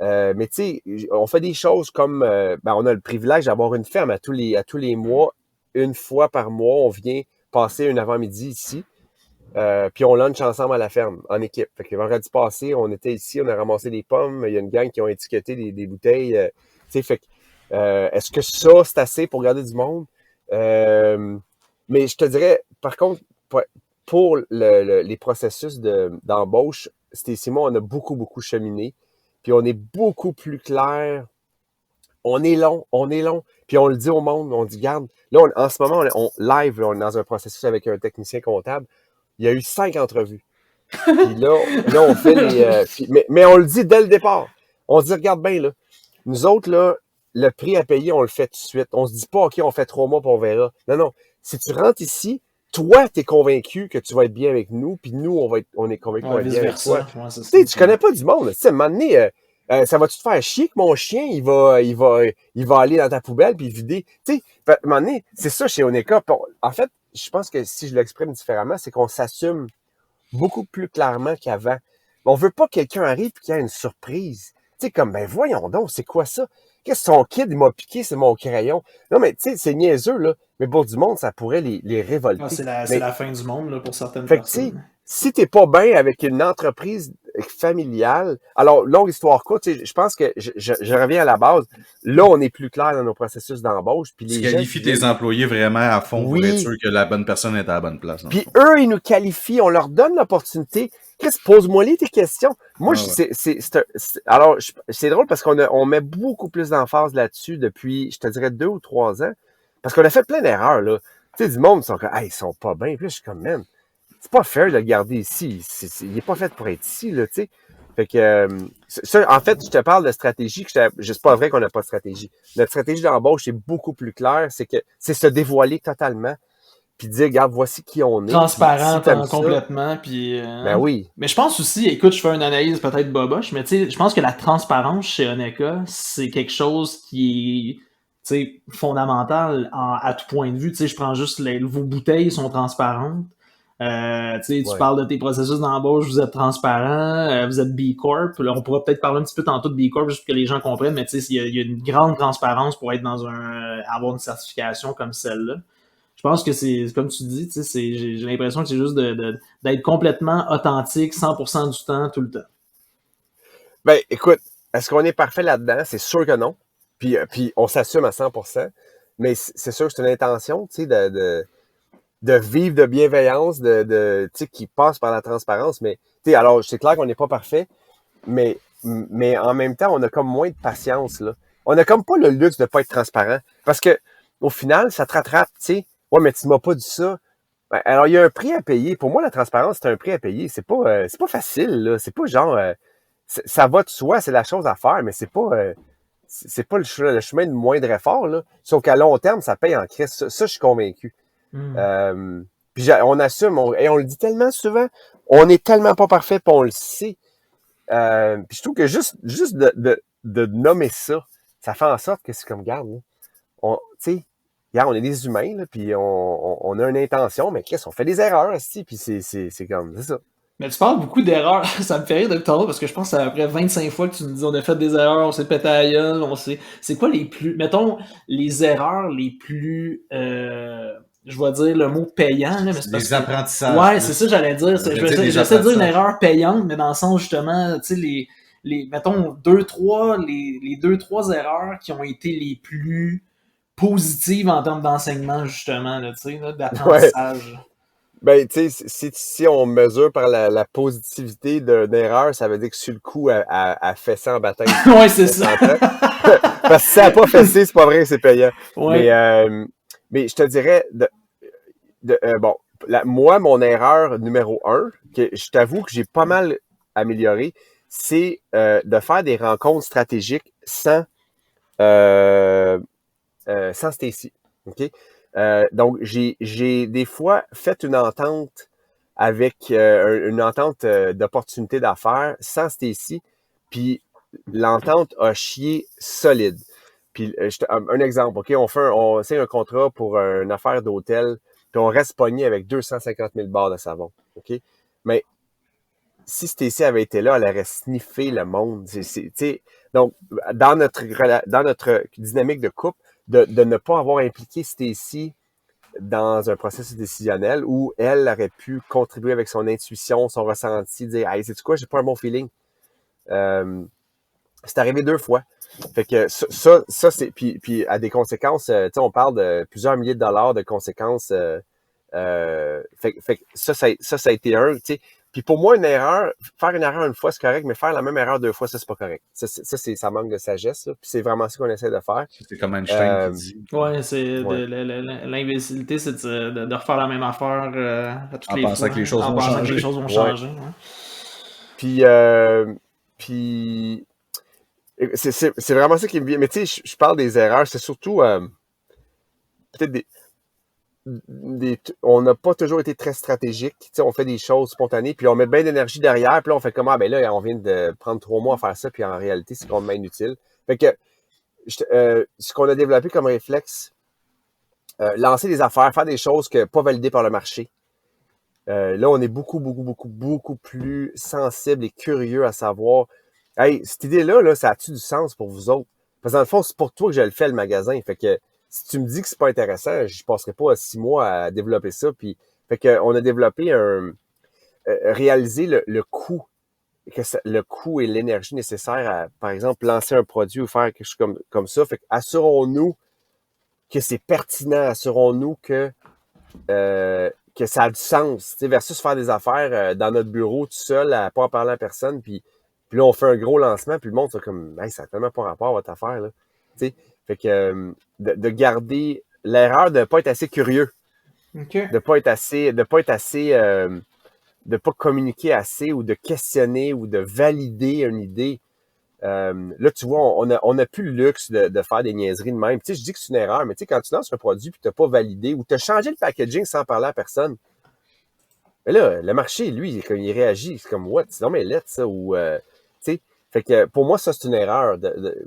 Mais tu sais, on fait des choses comme, ben, on a le privilège d'avoir une ferme à tous les mois, une fois par mois, on vient passer un avant-midi ici. Puis on lunch ensemble à la ferme, en équipe. Fait que vendredi passé, on était ici, on a ramassé des pommes. Il y a une gang qui ont étiqueté des bouteilles. Tu sais, fait que, est-ce que ça, c'est assez pour garder du monde? Mais je te dirais, par contre, pour les processus d'embauche, Stacy et moi, on a beaucoup, beaucoup cheminé. Puis on est beaucoup plus clair. On est long, on est long. Puis on le dit au monde, on dit, garde, là, en ce moment, live, là, on est dans un processus avec un technicien comptable. Il y a eu 5 entrevues. Puis là, on fait mais on le dit dès le départ. On dit, regarde bien, là. Nous autres, là, le prix à payer, on le fait tout de suite. On se dit pas, OK, on fait 3 mois, puis on verra. Non, non. Si tu rentres ici, toi, tu es convaincu que tu vas être bien avec nous, puis nous, on est convaincu qu'on Ouais, va être bien avec toi. vice-versa. Ouais, ça, Tu sais, tu c'est... connais pas du monde. Tu sais, à un moment donné, ça va-tu te faire chier que mon chien, il va aller dans ta poubelle puis vider? Tu sais, à un moment donné, c'est ça chez Oneka. En fait, je pense que si je l'exprime différemment, c'est qu'on s'assume beaucoup plus clairement qu'avant. On veut pas que quelqu'un arrive et qu'il y ait une surprise. Tu sais, comme, ben voyons donc, c'est quoi ça? Qu'est-ce que son kid, il m'a piqué, c'est mon crayon. Non, mais tu sais, c'est niaiseux, là. Mais pour du monde, ça pourrait les Ah, révolter. c'est Mais, la fin du monde là, pour certaines fait que, tu sais, personnes. si t'es pas bien avec une entreprise familiale, alors, longue histoire courte, tu sais, je pense que je reviens à la base. Là, on est plus clair dans nos processus d'embauche, puis Tu les gens qui qualifies tes viennent, employés vraiment à fond pour être sûr oui, que la bonne personne est à la bonne place, dans le puis fond. eux, ils nous qualifient, on leur donne l'opportunité. Chris, pose-moi tes questions. Moi, Ah ouais. alors, c'est drôle parce on met beaucoup plus d'emphase là-dessus depuis, je te dirais, 2 ou 3 ans. Parce qu'on a fait plein d'erreurs, là. Tu sais, du monde, ils sont comme, ah, ils sont pas bien. Puis là, je suis comme, man, c'est pas fair de le garder ici. Il est pas fait pour être ici, là, tu sais. Fait que, en fait, je te parle de stratégie, c'est pas vrai qu'on n'a pas de stratégie. Notre stratégie d'embauche est beaucoup plus claire, c'est se dévoiler totalement puis dire, regarde, voici qui on est, puis si Transparente t'aimes ça, complètement. Puis, ben oui, mais je pense aussi, écoute, je fais une analyse peut-être boboche, mais tu sais, je pense que la transparence chez Oneka, c'est quelque chose qui est tu sais, fondamental à tout point de vue. Tu sais, je prends juste vos bouteilles sont transparentes. Tu sais, tu ouais. parles de tes processus d'embauche, vous êtes transparent, vous êtes B Corp. Là, on pourra peut-être parler un petit peu tantôt de B Corp juste pour que les gens comprennent, mais tu sais, il y a une grande transparence pour être dans avoir une certification comme celle-là. Je pense que c'est comme tu dis, tu sais, j'ai l'impression que c'est juste d'être complètement authentique 100% du temps, tout le temps. Ben, écoute, est-ce qu'on est parfait là-dedans? C'est sûr que non. Puis on s'assume à 100%. Mais c'est sûr que c'est une intention, tu sais, de vivre de bienveillance, tu sais, qui passe par la transparence. Mais, tu sais, alors, c'est clair qu'on n'est pas parfait, mais en même temps, on a comme moins de patience, là. On a comme pas le luxe de pas être transparent. Parce que, au final, ça te rattrape, tu sais. Ouais, mais tu m'as pas dit ça. Ben, alors, il y a un prix à payer. Pour moi, la transparence, c'est un prix à payer. C'est pas facile, là. C'est pas genre, ça va de soi, c'est la chose à faire, mais c'est pas le chemin de moindre effort, là. Sauf qu'à long terme, ça paye en crise. Ça, je suis convaincu. Hmm. Puis on assume, et on le dit tellement souvent, on est tellement pas parfait, puis on le sait. Puis je trouve que juste de nommer ça, ça fait en sorte que c'est comme, garde, là, tu sais, regarde, on est des humains, là, puis on a une intention, mais qu'est-ce, on fait des erreurs, aussi, puis c'est comme, c'est ça. Mais tu parles beaucoup d'erreurs. Ça me fait rire de le parce que je pense que c'est à peu près 25 fois que tu nous dis on a fait des erreurs, on s'est pété à la gueule, on sait. C'est quoi les plus. Mettons, les erreurs les plus. Je vais dire le mot payant, là, mais c'est parce Des que. apprentissages Ouais, c'est ça plus. que j'allais dire. Je vais dire des J'essaie de dire une apprentissages. erreur payante, mais dans le sens justement, tu sais, mettons, les deux, trois erreurs qui ont été les plus positives en termes d'enseignement, justement, là, tu sais, là, Ouais. d'apprentissage. Ben, tu sais, si on mesure par la positivité d'une erreur, ça veut dire que sur le coup, elle fessé en baptême. Ouais, c'est ça. Parce que si elle n'a pas fessé, c'est pas vrai que c'est payant. Ouais. Mais je te dirais, bon, moi, mon erreur numéro 1, que je t'avoue que j'ai pas mal amélioré, c'est de faire des rencontres stratégiques sans Stacy. OK? Donc, j'ai des fois fait une entente avec une entente d'opportunité d'affaires sans Stacy, puis l'entente a chié solide. Puis, un exemple, OK? On signe un contrat pour une affaire d'hôtel, puis on reste pogné avec 250 000 barres de savon. OK? Mais si Stacy avait été là, elle aurait sniffé le monde. Donc, dans notre dynamique de couple, de ne pas avoir impliqué Stacy dans un processus décisionnel où elle aurait pu contribuer avec son intuition, son ressenti, dire « Hey, sais-tu quoi, j'ai pas un bon feeling. » C'est arrivé 2 fois. Fait que ça c'est... Puis à des conséquences, tu sais, on parle de plusieurs milliers de dollars de conséquences. Fait que ça a été un, tu sais. Puis pour moi, faire une erreur une fois, c'est correct, mais faire la même erreur 2 fois, ça, c'est pas correct. Ça manque de sagesse, là. Puis c'est vraiment ce qu'on essaie de faire. C'est comme Einstein qui dit. Ouais, c'est l'imbécilité, c'est de refaire la même affaire à toutes les fois. En pensant que les choses vont changer. Ouais. Puis c'est vraiment ça qui me vient. Mais tu sais, je parle des erreurs, c'est surtout peut-être on n'a pas toujours été très stratégique. Tu sais, on fait des choses spontanées, puis on met bien d'énergie derrière, puis là, on fait comment? Ben là, on vient de prendre 3 mois à faire ça, puis en réalité, c'est complètement inutile. Fait que ce qu'on a développé comme réflexe, lancer des affaires, faire des choses pas validées par le marché. Là, on est beaucoup plus sensible et curieux à savoir, hey, cette idée-là, ça a-tu du sens pour vous autres? Parce que dans le fond, c'est pour toi que je le fais, le magasin. Fait que si tu me dis que c'est pas intéressant, je passerai pas 6 mois à développer ça. Puis, fait que on a développé réaliser le coût, le coût et l'énergie nécessaire à, par exemple, lancer un produit ou faire quelque chose comme ça. Fait que assurons-nous que c'est pertinent, assurons-nous que ça a du sens, versus faire des affaires dans notre bureau tout seul, à pas en parler à personne, puis là, on fait un gros lancement, puis le monde, c'est comme, hey, ça n'a tellement pas rapport à votre affaire, là. T'sais? Fait que de garder l'erreur de ne pas être assez curieux, okay. de pas communiquer assez ou de questionner ou de valider une idée. Là, tu vois, on a plus le luxe de faire des niaiseries de même. Tu sais, je dis que c'est une erreur, mais tu sais, quand tu lances un produit et tu n'as pas validé ou tu as changé le packaging sans parler à personne, mais là, le marché, lui, il réagit. C'est comme, what? C'est non, mais lettre, ça, ou, tu sais. Fait que pour moi, ça, c'est une erreur.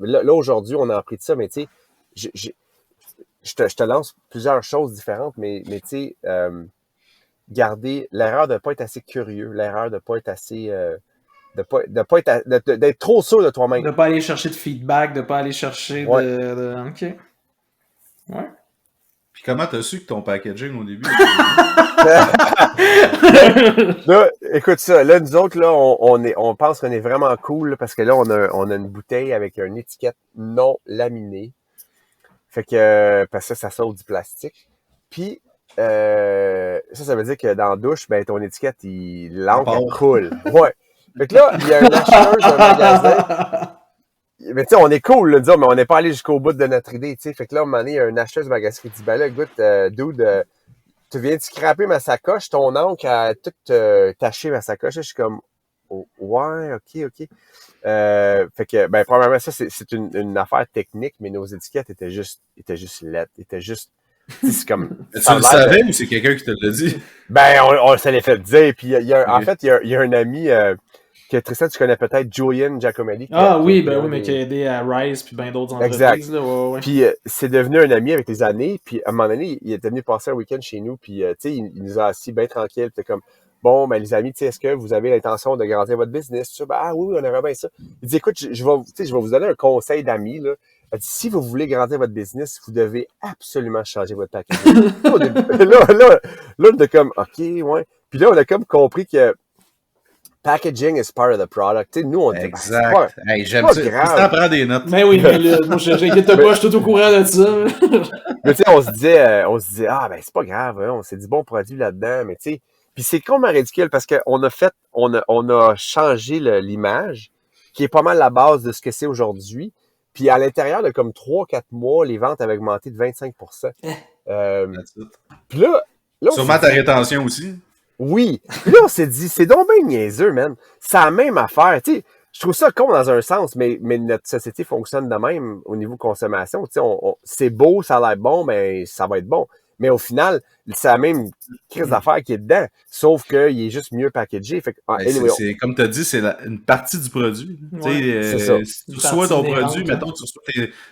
Là, aujourd'hui, on a appris de ça, mais tu sais, je te lance plusieurs choses différentes, mais tu sais, garder l'erreur de ne pas être assez curieux, l'erreur de ne pas être assez... d'être trop sûr de toi-même. De ne pas aller chercher de feedback, de ne pas aller chercher de... OK. Ouais. Puis comment t'as su que ton packaging au début... Là, écoute ça, là, nous autres, là, on pense qu'on est vraiment cool là, parce que là, on a une bouteille avec une étiquette non laminée. Fait que, parce que ça sort du plastique. Puis, ça veut dire que dans la douche, ben, ton étiquette, l'encre, elle coule. Ouais. Fait que là, il y a un acheteur d'un magasin. Mais tu sais, on est cool, là, disons, mais on n'est pas allé jusqu'au bout de notre idée, tu sais. Fait que là, à un moment donné, il y a un acheteur du magasin qui dit, ben là, écoute, dude, tu viens de scraper ma sacoche, ton oncle a tout taché ma sacoche. Je suis comme, oh, ouais, ok. Fait que, ben, premièrement, ça, c'est une affaire technique, mais nos étiquettes étaient juste lettres, c'est comme... Tu le savais ou c'est quelqu'un qui te l'a dit? Ben, on se l'est fait dire. Puis, en fait, il y a un ami que Tristan, tu connais peut-être, Julian Giacomelli. Oui, mais qui a aidé à Rise puis bien d'autres entreprises. Exact. Là, ouais. Puis, c'est devenu un ami avec les années. Puis, à un moment donné, il était venu passer un week-end chez nous. Puis, tu sais, il nous a assis bien tranquille. Puis, comme, bon, ben, les amis, tu sais, est-ce que vous avez l'intention de grandir votre business? Ben, ah oui, on aimerait bien ça. Il dit, écoute, je vais vous donner un conseil d'amis, là. Il dit, si vous voulez grandir votre business, vous devez absolument changer votre packaging. là, on était comme, OK, ouais. Puis là, on a comme compris que packaging is part of the product. Tu sais, nous, on était exact. Hey, j'aime ça. Tristan prend des notes. Mais oui, mais là, moi, j'inquiète pas, je suis tout au courant de ça. Mais tu sais, on se disait, ah, ben, c'est pas grave, hein, on s'est du bon produit là-dedans, mais tu sais. Puis c'est complètement ridicule parce on a changé l'image, qui est pas mal la base de ce que c'est aujourd'hui. Puis à l'intérieur de comme 3-4 mois, les ventes avaient augmenté de 25%. That's it. Puis là, on Sûrement s'est ta dit, rétention aussi. oui. Puis là, on s'est dit, c'est donc bien niaiseux, man. C'est la même affaire. Tu sais, je trouve ça con dans un sens, mais notre société fonctionne de même au niveau consommation. Tu sais, c'est beau, ça a l'air bon, mais ça va être bon. Mais au final, c'est la même crise d'affaires qui est dedans, sauf qu'il est juste mieux packagé. Fait que, Ben, anyway, c'est comme tu as dit, c'est une partie du produit. Tu sais, Ouais. c'est ça. si tu Une reçois partie ton inhérente, produit, là. mettons, tu reçois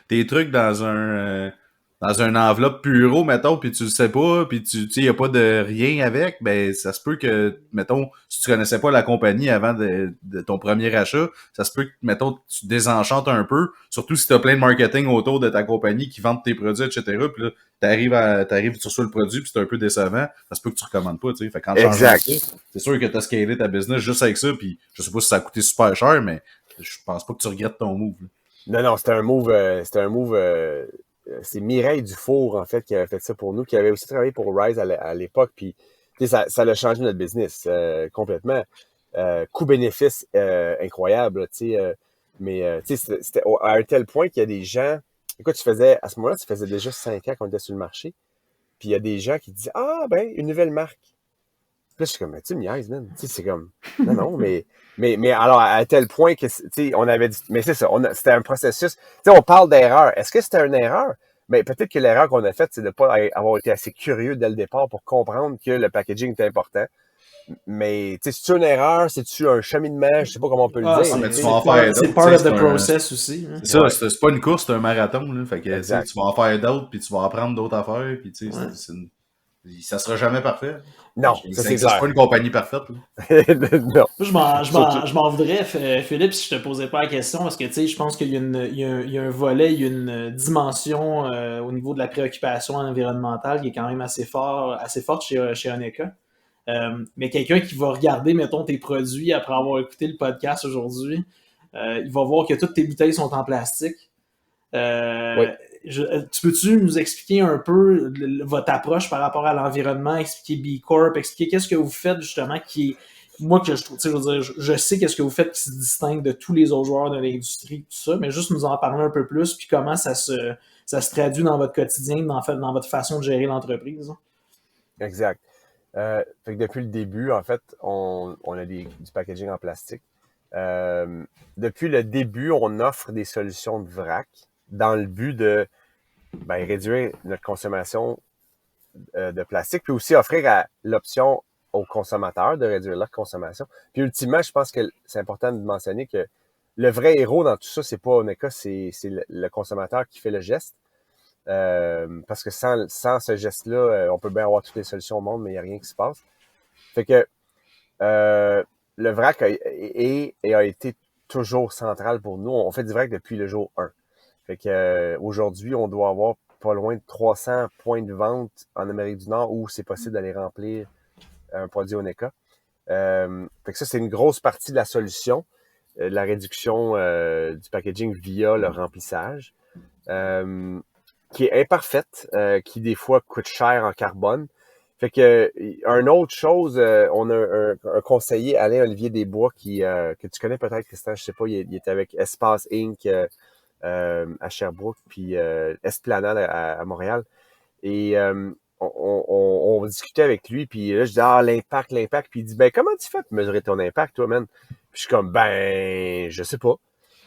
tes trucs dans un enveloppe Puro, mettons, puis tu le sais pas, puis tu sais, il n'y a pas de rien avec, ben ça se peut que, mettons, si tu connaissais pas la compagnie avant de ton premier achat, ça se peut que, mettons, tu désenchantes un peu, surtout si tu as plein de marketing autour de ta compagnie qui vendent tes produits, etc. Puis là, tu reçois le produit, puis c'est un peu décevant, ça se peut que tu recommandes pas, tu sais. Fait qu'en changeant Exact. ça, c'est sûr que tu as scalé ta business juste avec ça, puis je sais pas si ça a coûté super cher, mais je pense pas que tu regrettes ton move. Là. Non, c'était un move, c'est Mireille Dufour, en fait, qui avait fait ça pour nous, qui avait aussi travaillé pour Rise à l'époque, puis tu sais, ça a changé notre business complètement. Coût-bénéfice incroyable, là, tu sais, mais tu sais, c'était à un tel point qu'il y a des gens, écoute, à ce moment-là, tu faisais déjà 5 ans qu'on était sur le marché, puis il y a des gens qui disaient, ah, ben, une nouvelle marque. Puis là, je suis comme, mais tu me niaises, man. Tu sais, c'est comme, non, mais alors, à tel point que, tu sais, on avait dit, mais c'est ça, c'était un processus. Tu sais, on parle d'erreur. Est-ce que c'était une erreur? Mais peut-être que l'erreur qu'on a faite, c'est de ne pas avoir été assez curieux dès le départ pour comprendre que le packaging était important. Mais, tu sais, c'est-tu une erreur? C'est-tu un cheminement? Je sais pas comment on peut le Ah, dire, Ouais, mais mais tu tu vas sais. en faire c'est d'autres, part tu of sais, the process aussi. Hein. c'est ça, Ouais, c'est pas une course, c'est un marathon, là. Fait que, tu sais, exact. tu vas en faire d'autres, puis tu vas apprendre d'autres affaires, puis tu sais, Ouais. ça sera jamais parfait. Non, ça Ça c'est existe pas clair. une compagnie parfaite, là. Non. Moi, Surtout. je m'en voudrais, Philippe, si je te posais pas la question, parce que, tu sais, je pense qu'il y a il y a un volet, il y a une dimension au niveau de la préoccupation environnementale qui est quand même assez forte chez Honeka. Mais quelqu'un qui va regarder, mettons, tes produits après avoir écouté le podcast aujourd'hui, il va voir que toutes tes bouteilles sont en plastique. Oui. Tu peux-tu nous expliquer un peu votre approche par rapport à l'environnement, expliquer B Corp, expliquer qu'est-ce que vous faites justement qui est, moi que je trouve, tu sais, je veux dire, je sais qu'est-ce que vous faites qui se distingue de tous les autres joueurs de l'industrie, tout ça, mais juste nous en parler un peu plus, puis comment ça se traduit dans votre quotidien, dans votre façon de gérer l'entreprise. Exact. Fait que depuis le début, en fait, on a du packaging en plastique. Depuis le début, on offre des solutions de vrac dans le but de réduire notre consommation de plastique, puis aussi offrir l'option aux consommateurs de réduire leur consommation. Puis ultimement, je pense que c'est important de mentionner que le vrai héros dans tout ça, c'est pas Honeka, c'est le consommateur qui fait le geste. Parce que sans ce geste-là, on peut bien avoir toutes les solutions au monde, mais il n'y a rien qui se passe. Fait que le vrac a été toujours central pour nous. On fait du vrac depuis le jour 1. Fait que aujourd'hui, on doit avoir pas loin de 300 points de vente en Amérique du Nord où c'est possible d'aller remplir un produit Honeka. Fait que ça, c'est une grosse partie de la solution, la réduction du packaging via le remplissage. Qui est imparfaite, qui des fois coûte cher en carbone. Fait que une autre chose, on a un conseiller, Alain Olivier Desbois, que tu connais peut-être, Christian, je sais pas, il est avec Espace Inc. À Sherbrooke, puis Esplanade à Montréal. Et on discutait avec lui, puis là, je dis, l'impact. Puis il dit, ben, comment tu fais pour mesurer ton impact, toi, man? Puis je suis comme, ben, je sais pas.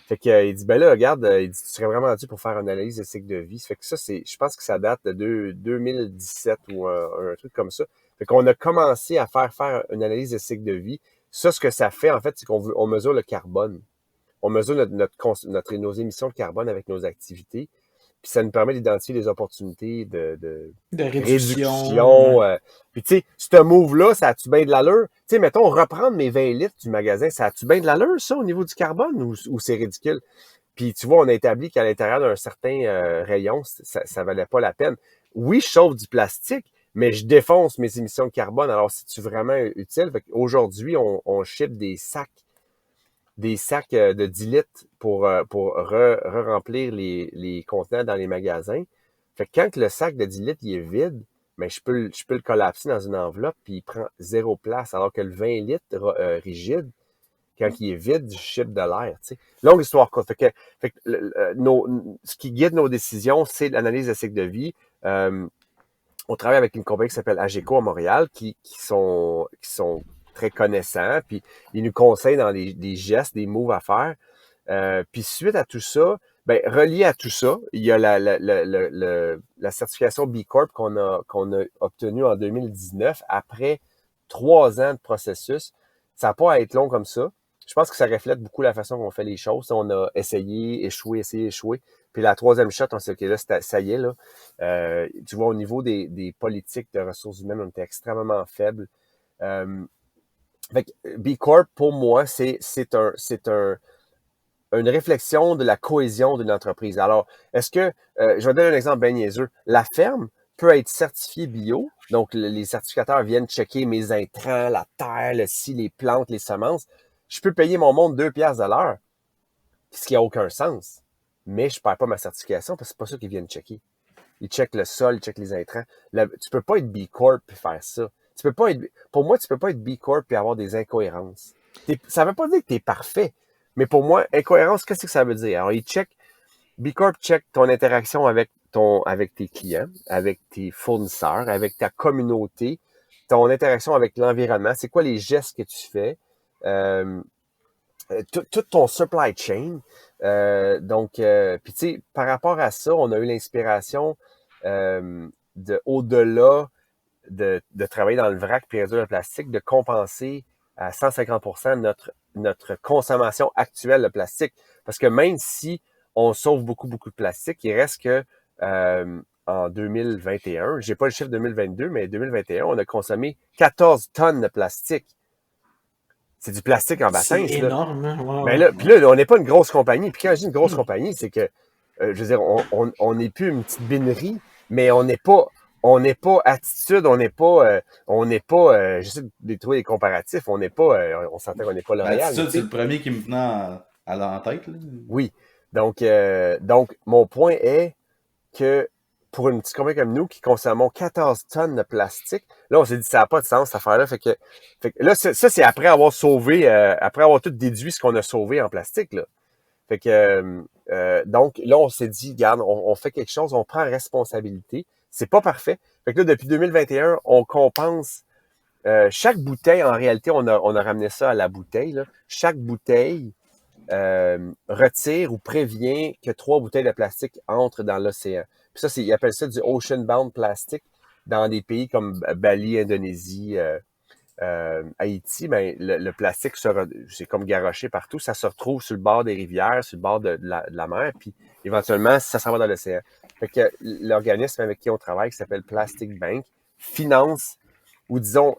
Fait que, il dit, ben là, regarde, il dit, tu serais vraiment dû pour faire une analyse de cycle de vie. Fait que ça, je pense que ça date de 2017 ou un truc comme ça. Fait qu'on a commencé à faire une analyse de cycle de vie. Ça, ce que ça fait, en fait, c'est qu'on mesure le carbone. On mesure nos émissions de carbone avec nos activités. Puis ça nous permet d'identifier des opportunités de De réduction. réduction. Puis tu sais, ce move-là, ça a-tu bien de l'allure? Tu sais, mettons, reprendre mes 20 litres du magasin, ça a-tu bien de l'allure, ça, au niveau du carbone, ou c'est ridicule? Puis tu vois, on a établi qu'à l'intérieur d'un certain rayon, ça valait pas la peine. Oui, je chauffe du plastique, mais je défonce mes émissions de carbone. Alors, c'est-tu vraiment utile? Aujourd'hui, on ship des sacs de 10 litres pour re-remplir les contenants dans les magasins. Fait que quand le sac de 10 litres il est vide, ben, je peux le collapser dans une enveloppe, puis il prend 0 place, alors que le 20 litres rigide, quand il est vide, je ship de l'air. Tu sais. Longue histoire courte. Fait que ce qui guide nos décisions, c'est l'analyse de cycle de vie. On travaille avec une compagnie qui s'appelle Ageco à Montréal, qui sont très connaissants, puis ils nous conseillent dans des gestes, des moves à faire. Puis suite à tout ça, ben relié à tout ça, il y a la certification B Corp qu'on a obtenue en 2019 après 3 ans de processus. Ça n'a pas à être long comme ça. Je pense que ça reflète beaucoup la façon qu'on fait les choses. On a essayé, échoué. Puis la 3e shot, on s'est dit, OK, là, ça y est, là. Tu vois, au niveau des politiques de ressources humaines, on était extrêmement faibles. Fait que B Corp, pour moi, c'est une réflexion de la cohésion d'une entreprise. Alors, est-ce que, je vais donner un exemple bien niaiseux. La ferme peut être certifiée bio. Donc, les certificateurs viennent checker mes intrants, la terre, le si, les plantes, les semences. Je peux payer mon monde 2 piastres de l'heure, ce qui n'a aucun sens. Mais je ne perds pas ma certification parce que c'est pas ça qu'ils viennent checker. Ils checkent le sol, ils checkent les intrants. Tu peux pas être B Corp et faire ça. Pour moi, tu peux pas être B Corp et avoir des incohérences. Ça veut pas dire que tu es parfait. Mais pour moi, incohérence, qu'est-ce que ça veut dire? Alors, B Corp check ton interaction avec tes clients, avec tes fournisseurs, avec ta communauté, ton interaction avec l'environnement. C'est quoi les gestes que tu fais? Tout ton supply chain. Puis tu sais, par rapport à ça, on a eu l'inspiration au-delà de travailler dans le vrac puis réduire le plastique, de compenser à 150% notre consommation actuelle de plastique. Parce que même si on sauve beaucoup, beaucoup de plastique, il reste que en 2021, j'ai pas le chiffre 2022, mais 2021, on a consommé 14 tonnes de plastique. C'est du plastique en bassin. C'est énorme. Hein? Wow. Mais là, puis là, on n'est pas une grosse compagnie. Puis quand je dis une grosse compagnie, c'est que, je veux dire, on n'est plus une petite binerie, mais on n'est pas attitude, on n'est pas, j'essaie de trouver des comparatifs, on s'entend qu'on n'est pas L'Oréal. Attitude, c'est le premier qui me venait en tête. Là. Oui. Donc, mon point est que pour une petite compagnie comme nous qui consommons 14 tonnes de plastique, là, on s'est dit, ça n'a pas de sens, cette affaire-là. Fait que là, ça, c'est après avoir sauvé, après avoir tout déduit ce qu'on a sauvé en plastique, là. Fait que, donc, là, on s'est dit, regarde, on fait quelque chose, on prend responsabilité. C'est pas parfait. Fait que là, depuis 2021, on compense chaque bouteille. En réalité, on a ramené ça à la bouteille, là. Chaque bouteille retire ou prévient que 3 bouteilles de plastique entrent dans l'océan. Puis ça, ils appellent ça du ocean-bound plastic dans des pays comme Bali, Indonésie, Haïti. Ben, le plastique, c'est comme garoché partout. Ça se retrouve sur le bord des rivières, sur le bord de la mer, puis éventuellement, ça s'en va dans l'océan. Fait que l'organisme avec qui on travaille, qui s'appelle Plastic Bank, finance, ou disons,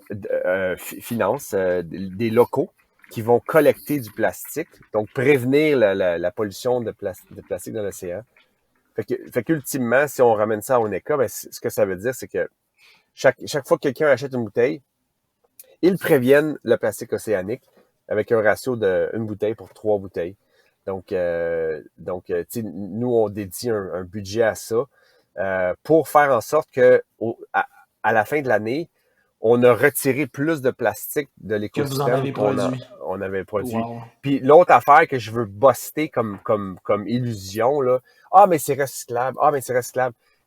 finance des locaux qui vont collecter du plastique, donc prévenir la pollution de plastique dans l'océan. Fait qu'ultimement, si on ramène ça à Oneka, ben, ce que ça veut dire, c'est que chaque fois que quelqu'un achète une bouteille, ils préviennent le plastique océanique avec un ratio de 1 bouteille pour 3 bouteilles. Donc nous, on dédie un budget à ça pour faire en sorte que à la fin de l'année, on a retiré plus de plastique de l'écosystème qu'on avait produit. Wow. Puis l'autre affaire que je veux buster comme illusion, là, mais c'est recyclable.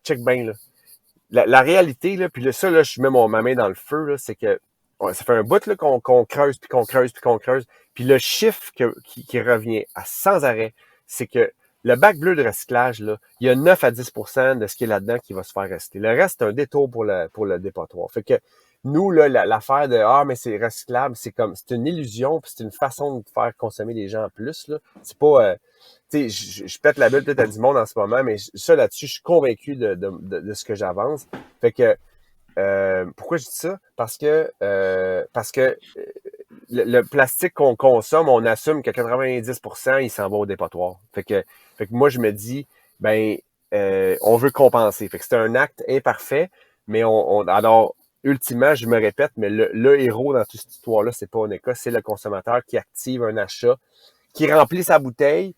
Check bien, là. La réalité, là, puis ça, là, je mets ma main dans le feu, là, c'est que ça fait un bout là, qu'on creuse, puis qu'on creuse, puis qu'on creuse. Puis le chiffre qui revient sans arrêt, c'est que le bac bleu de recyclage, là, il y a 9 à 10% de ce qui est là-dedans qui va se faire rester. Le reste, c'est un détour pour le dépotoir. Fait que nous, là, l'affaire de mais c'est recyclable, c'est une illusion, puis c'est une façon de faire consommer les gens en plus. Là. C'est pas. Tu sais, je pète la bulle peut-être à du monde en ce moment, mais ça là-dessus, je suis convaincu de ce que j'avance. Fait que pourquoi je dis ça? Parce que le plastique qu'on consomme, on assume que 90%, il s'en va au dépotoir. Fait que moi, je me dis, on veut compenser. Fait que c'est un acte imparfait, mais alors, ultimement, je me répète, mais le héros dans toute cette histoire-là, c'est pas Oneka, c'est le consommateur qui active un achat, qui remplit sa bouteille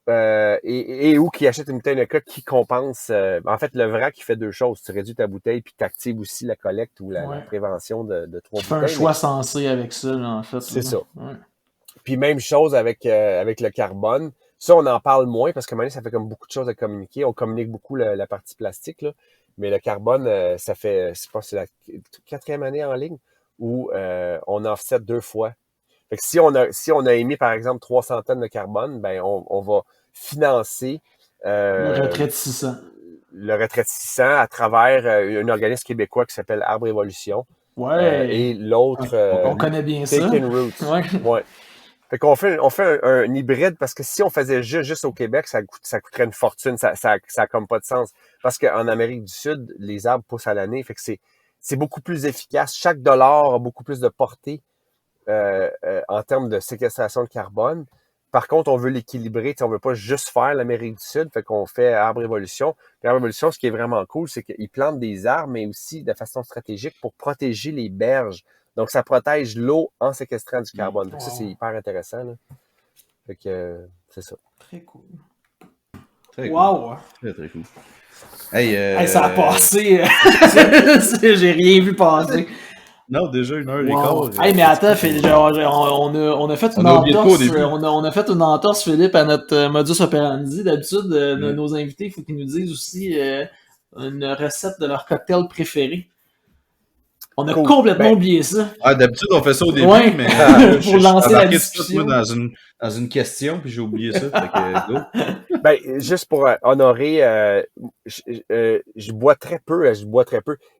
ou qui achètent une bouteille de coca qui compense. En fait, le vrac, qui fait deux choses. Tu réduis ta bouteille, puis tu actives aussi la collecte ou la prévention de 3 Tu fais bouteilles. un choix sensé avec ça, là, en fait. C'est là. ça. Ouais. Puis même chose avec le carbone. Ça, on en parle moins parce que maintenant, ça fait comme beaucoup de choses à communiquer. On communique beaucoup la partie plastique, là. Mais le carbone, ça fait, je pense, c'est la 4e année en ligne où on offset 2 fois. Fait que si on a émis, par exemple, 300 tonnes de carbone, ben on va financer Le retrait de 600. le retrait de 600 à travers un organisme québécois qui s'appelle Arbre Évolution. Ouais. Et l'autre, On connaît bien ça. Taken Roots. Ouais. Ouais. Fait qu'on fait un hybride parce que si on faisait juste au Québec, ça coûterait une fortune. Ça a comme pas de sens. Parce qu'en Amérique du Sud, les arbres poussent à l'année. Fait que c'est beaucoup plus efficace. Chaque dollar a beaucoup plus de portée en termes de séquestration de carbone. Par contre, on veut l'équilibrer. On veut pas juste faire l'Amérique du Sud. Fait qu'on fait Arbre Évolution. Puis Arbre Évolution, ce qui est vraiment cool, c'est qu'ils plantent des arbres, mais aussi de façon stratégique pour protéger les berges. Donc, ça protège l'eau en séquestrant du carbone. Donc, ça, c'est hyper intéressant. Là. Fait que, c'est ça. Très cool. Très Wow! Cool. Très, très cool. Hey, ça a passé. J'ai rien vu passer. Non, déjà 1h15. Wow. Hey, mais attends, on a fait une entorse. On a fait une entorse, Philippe, à notre modus operandi. D'habitude, nos invités, il faut qu'ils nous disent aussi une recette de leur cocktail préféré. On a complètement oublié ça. Ah, d'habitude, on fait ça au début, mais pour lancer la discussion. Moi dans une question, puis j'ai oublié ça. Fait que, go. Ben, juste pour honorer, je bois très peu.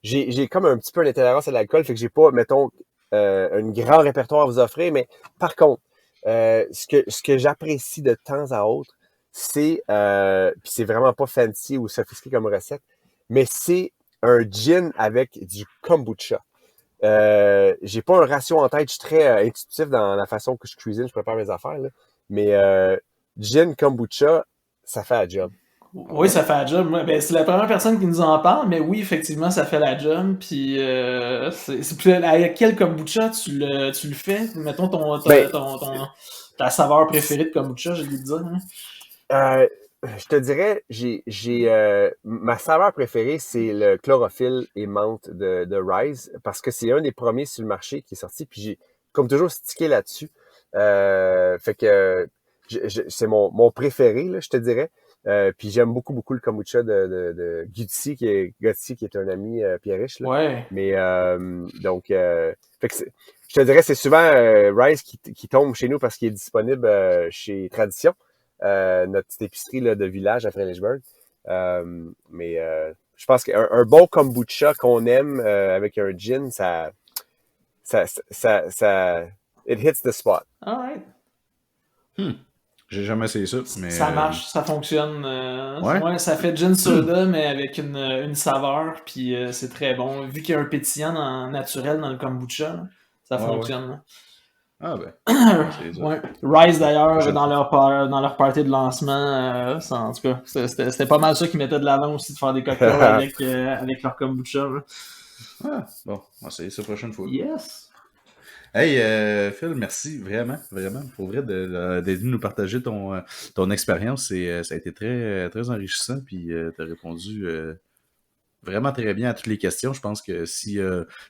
J'ai comme un petit peu une intolérance à l'alcool, fait que j'ai pas, mettons, un grand répertoire à vous offrir. Mais par contre, ce que j'apprécie de temps à autre, c'est, puis c'est vraiment pas fancy ou sophistiqué comme recette, mais c'est un gin avec du kombucha. J'ai pas un ratio en tête, je suis très intuitif dans la façon que je cuisine, je prépare mes affaires, là. Mais gin, kombucha, ça fait la job. Oui, ça fait la job. Ben, c'est la première personne qui nous en parle, mais oui, effectivement, ça fait la job. Puis, avec quel kombucha tu le fais? Mettons ta saveur préférée de kombucha, j'ai envie de dire. Hein? Je te dirais, ma saveur préférée, c'est le chlorophylle et menthe de Rise, parce que c'est un des premiers sur le marché qui est sorti, puis j'ai, comme toujours, stické là-dessus. Fait que c'est mon préféré, là, je te dirais. Puis j'aime beaucoup le kombucha de Gutsy, qui est un ami Pierre-Riche. Là. Ouais. Mais donc, fait que je te dirais, c'est souvent Rise qui tombe chez nous parce qu'il est disponible chez Tradition. Notre petite épicerie là, de village à Fredericksburg. Mais je pense qu'un bon kombucha qu'on aime avec un gin, ça it hits the spot. All right. J'ai jamais essayé ça, mais... Ça marche, ça fonctionne. Ouais, ça fait gin soda, mais avec une saveur, puis c'est très bon. Vu qu'il y a un pétillant naturel dans le kombucha, là, ça fonctionne. Ouais. Ah ben. Ouais. Rise d'ailleurs, dans leur party de lancement, en tout cas, c'était pas mal ça qu'ils mettaient de l'avant aussi, de faire des cocktails avec leur kombucha. Là. Ah, bon, on va essayer ça la prochaine fois. Yes! Hey, Phil, merci vraiment, pour vrai, d'être venu nous partager ton expérience. Ça a été très, très enrichissant, puis tu as répondu vraiment très bien à toutes les questions. Je pense que si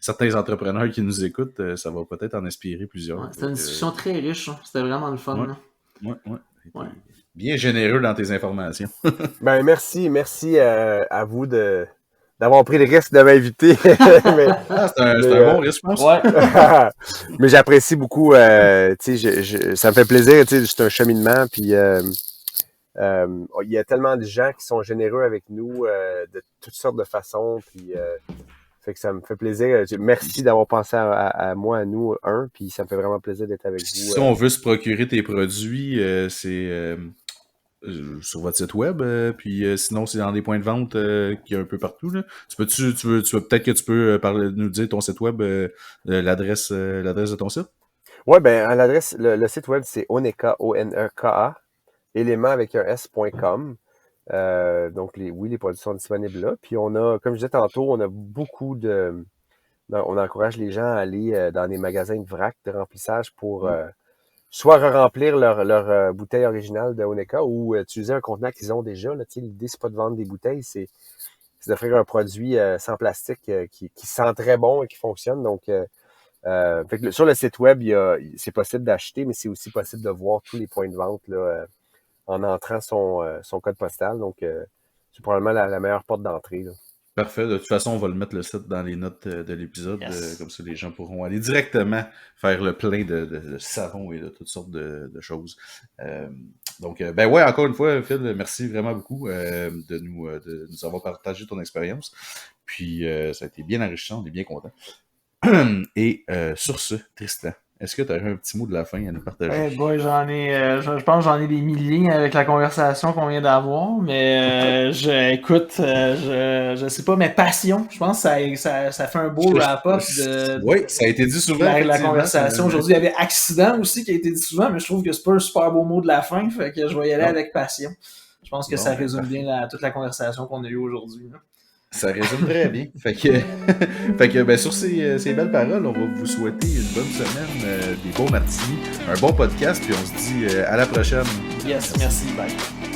certains entrepreneurs qui nous écoutent, ça va peut-être en inspirer plusieurs. Ouais, c'était une discussion très riche, hein. C'était vraiment le fun. Ouais. Bien généreux dans tes informations. Ben merci à vous d'avoir pris le risque de m'inviter. C'est un bon risque, je pense. Ouais. Mais j'apprécie beaucoup. Tu sais, ça me fait plaisir. Tu sais, c'est un cheminement. Puis il y a tellement de gens qui sont généreux avec nous de toutes sortes de façons. Puis fait que ça me fait plaisir. Merci d'avoir pensé à moi, à nous, puis ça me fait vraiment plaisir d'être avec vous. Si on veut se procurer tes produits, c'est sur votre site web, puis sinon c'est dans des points de vente qu'il y a un peu partout. Là. Peut-être que tu peux nous dire ton site web, l'adresse de ton site? Ouais, ben l'adresse, le site web, c'est oneka, ONEKA, élément avec un s.com. Donc, les produits sont disponibles là. Puis on a, comme je disais tantôt, on a beaucoup on encourage les gens à aller dans des magasins de vrac, de remplissage pour soit re-remplir leur bouteille originale de Oneka ou utiliser un contenant qu'ils ont déjà. Là, l'idée, c'est pas de vendre des bouteilles, c'est d'offrir un produit sans plastique qui sent très bon et qui fonctionne. Donc, fait que sur le site web, c'est possible d'acheter, mais c'est aussi possible de voir tous les points de vente là, en entrant son code postal. Donc, c'est probablement la meilleure porte d'entrée. Là. Parfait. De toute façon, on va le mettre le site dans les notes de l'épisode. Yes. Comme ça, les gens pourront aller directement faire le plein de savon et de toutes sortes de choses. Donc, ben ouais, encore une fois, Phil, merci vraiment beaucoup de nous avoir partagé ton expérience. Puis, ça a été bien enrichissant, on est bien content. Et sur ce, Tristan, est-ce que tu aurais un petit mot de la fin à nous partager? Boy, j'en ai, je pense que j'en ai des milliers avec la conversation qu'on vient d'avoir, mais écoute, je sais pas, mais passion, je pense que ça fait un beau wrap-up Oui, ça a été dit souvent. la conversation. Aujourd'hui, il y avait accident aussi qui a été dit souvent, mais je trouve que c'est pas un super beau mot de la fin, fait que je vais y aller avec passion. Je pense que ça résume bien toute la conversation qu'on a eue aujourd'hui. Là. Ça résume très bien. Fait que ben, sur ces belles paroles, on va vous souhaiter une bonne semaine, des bons matinis, un bon podcast, puis on se dit à la prochaine. Yes, merci, bye.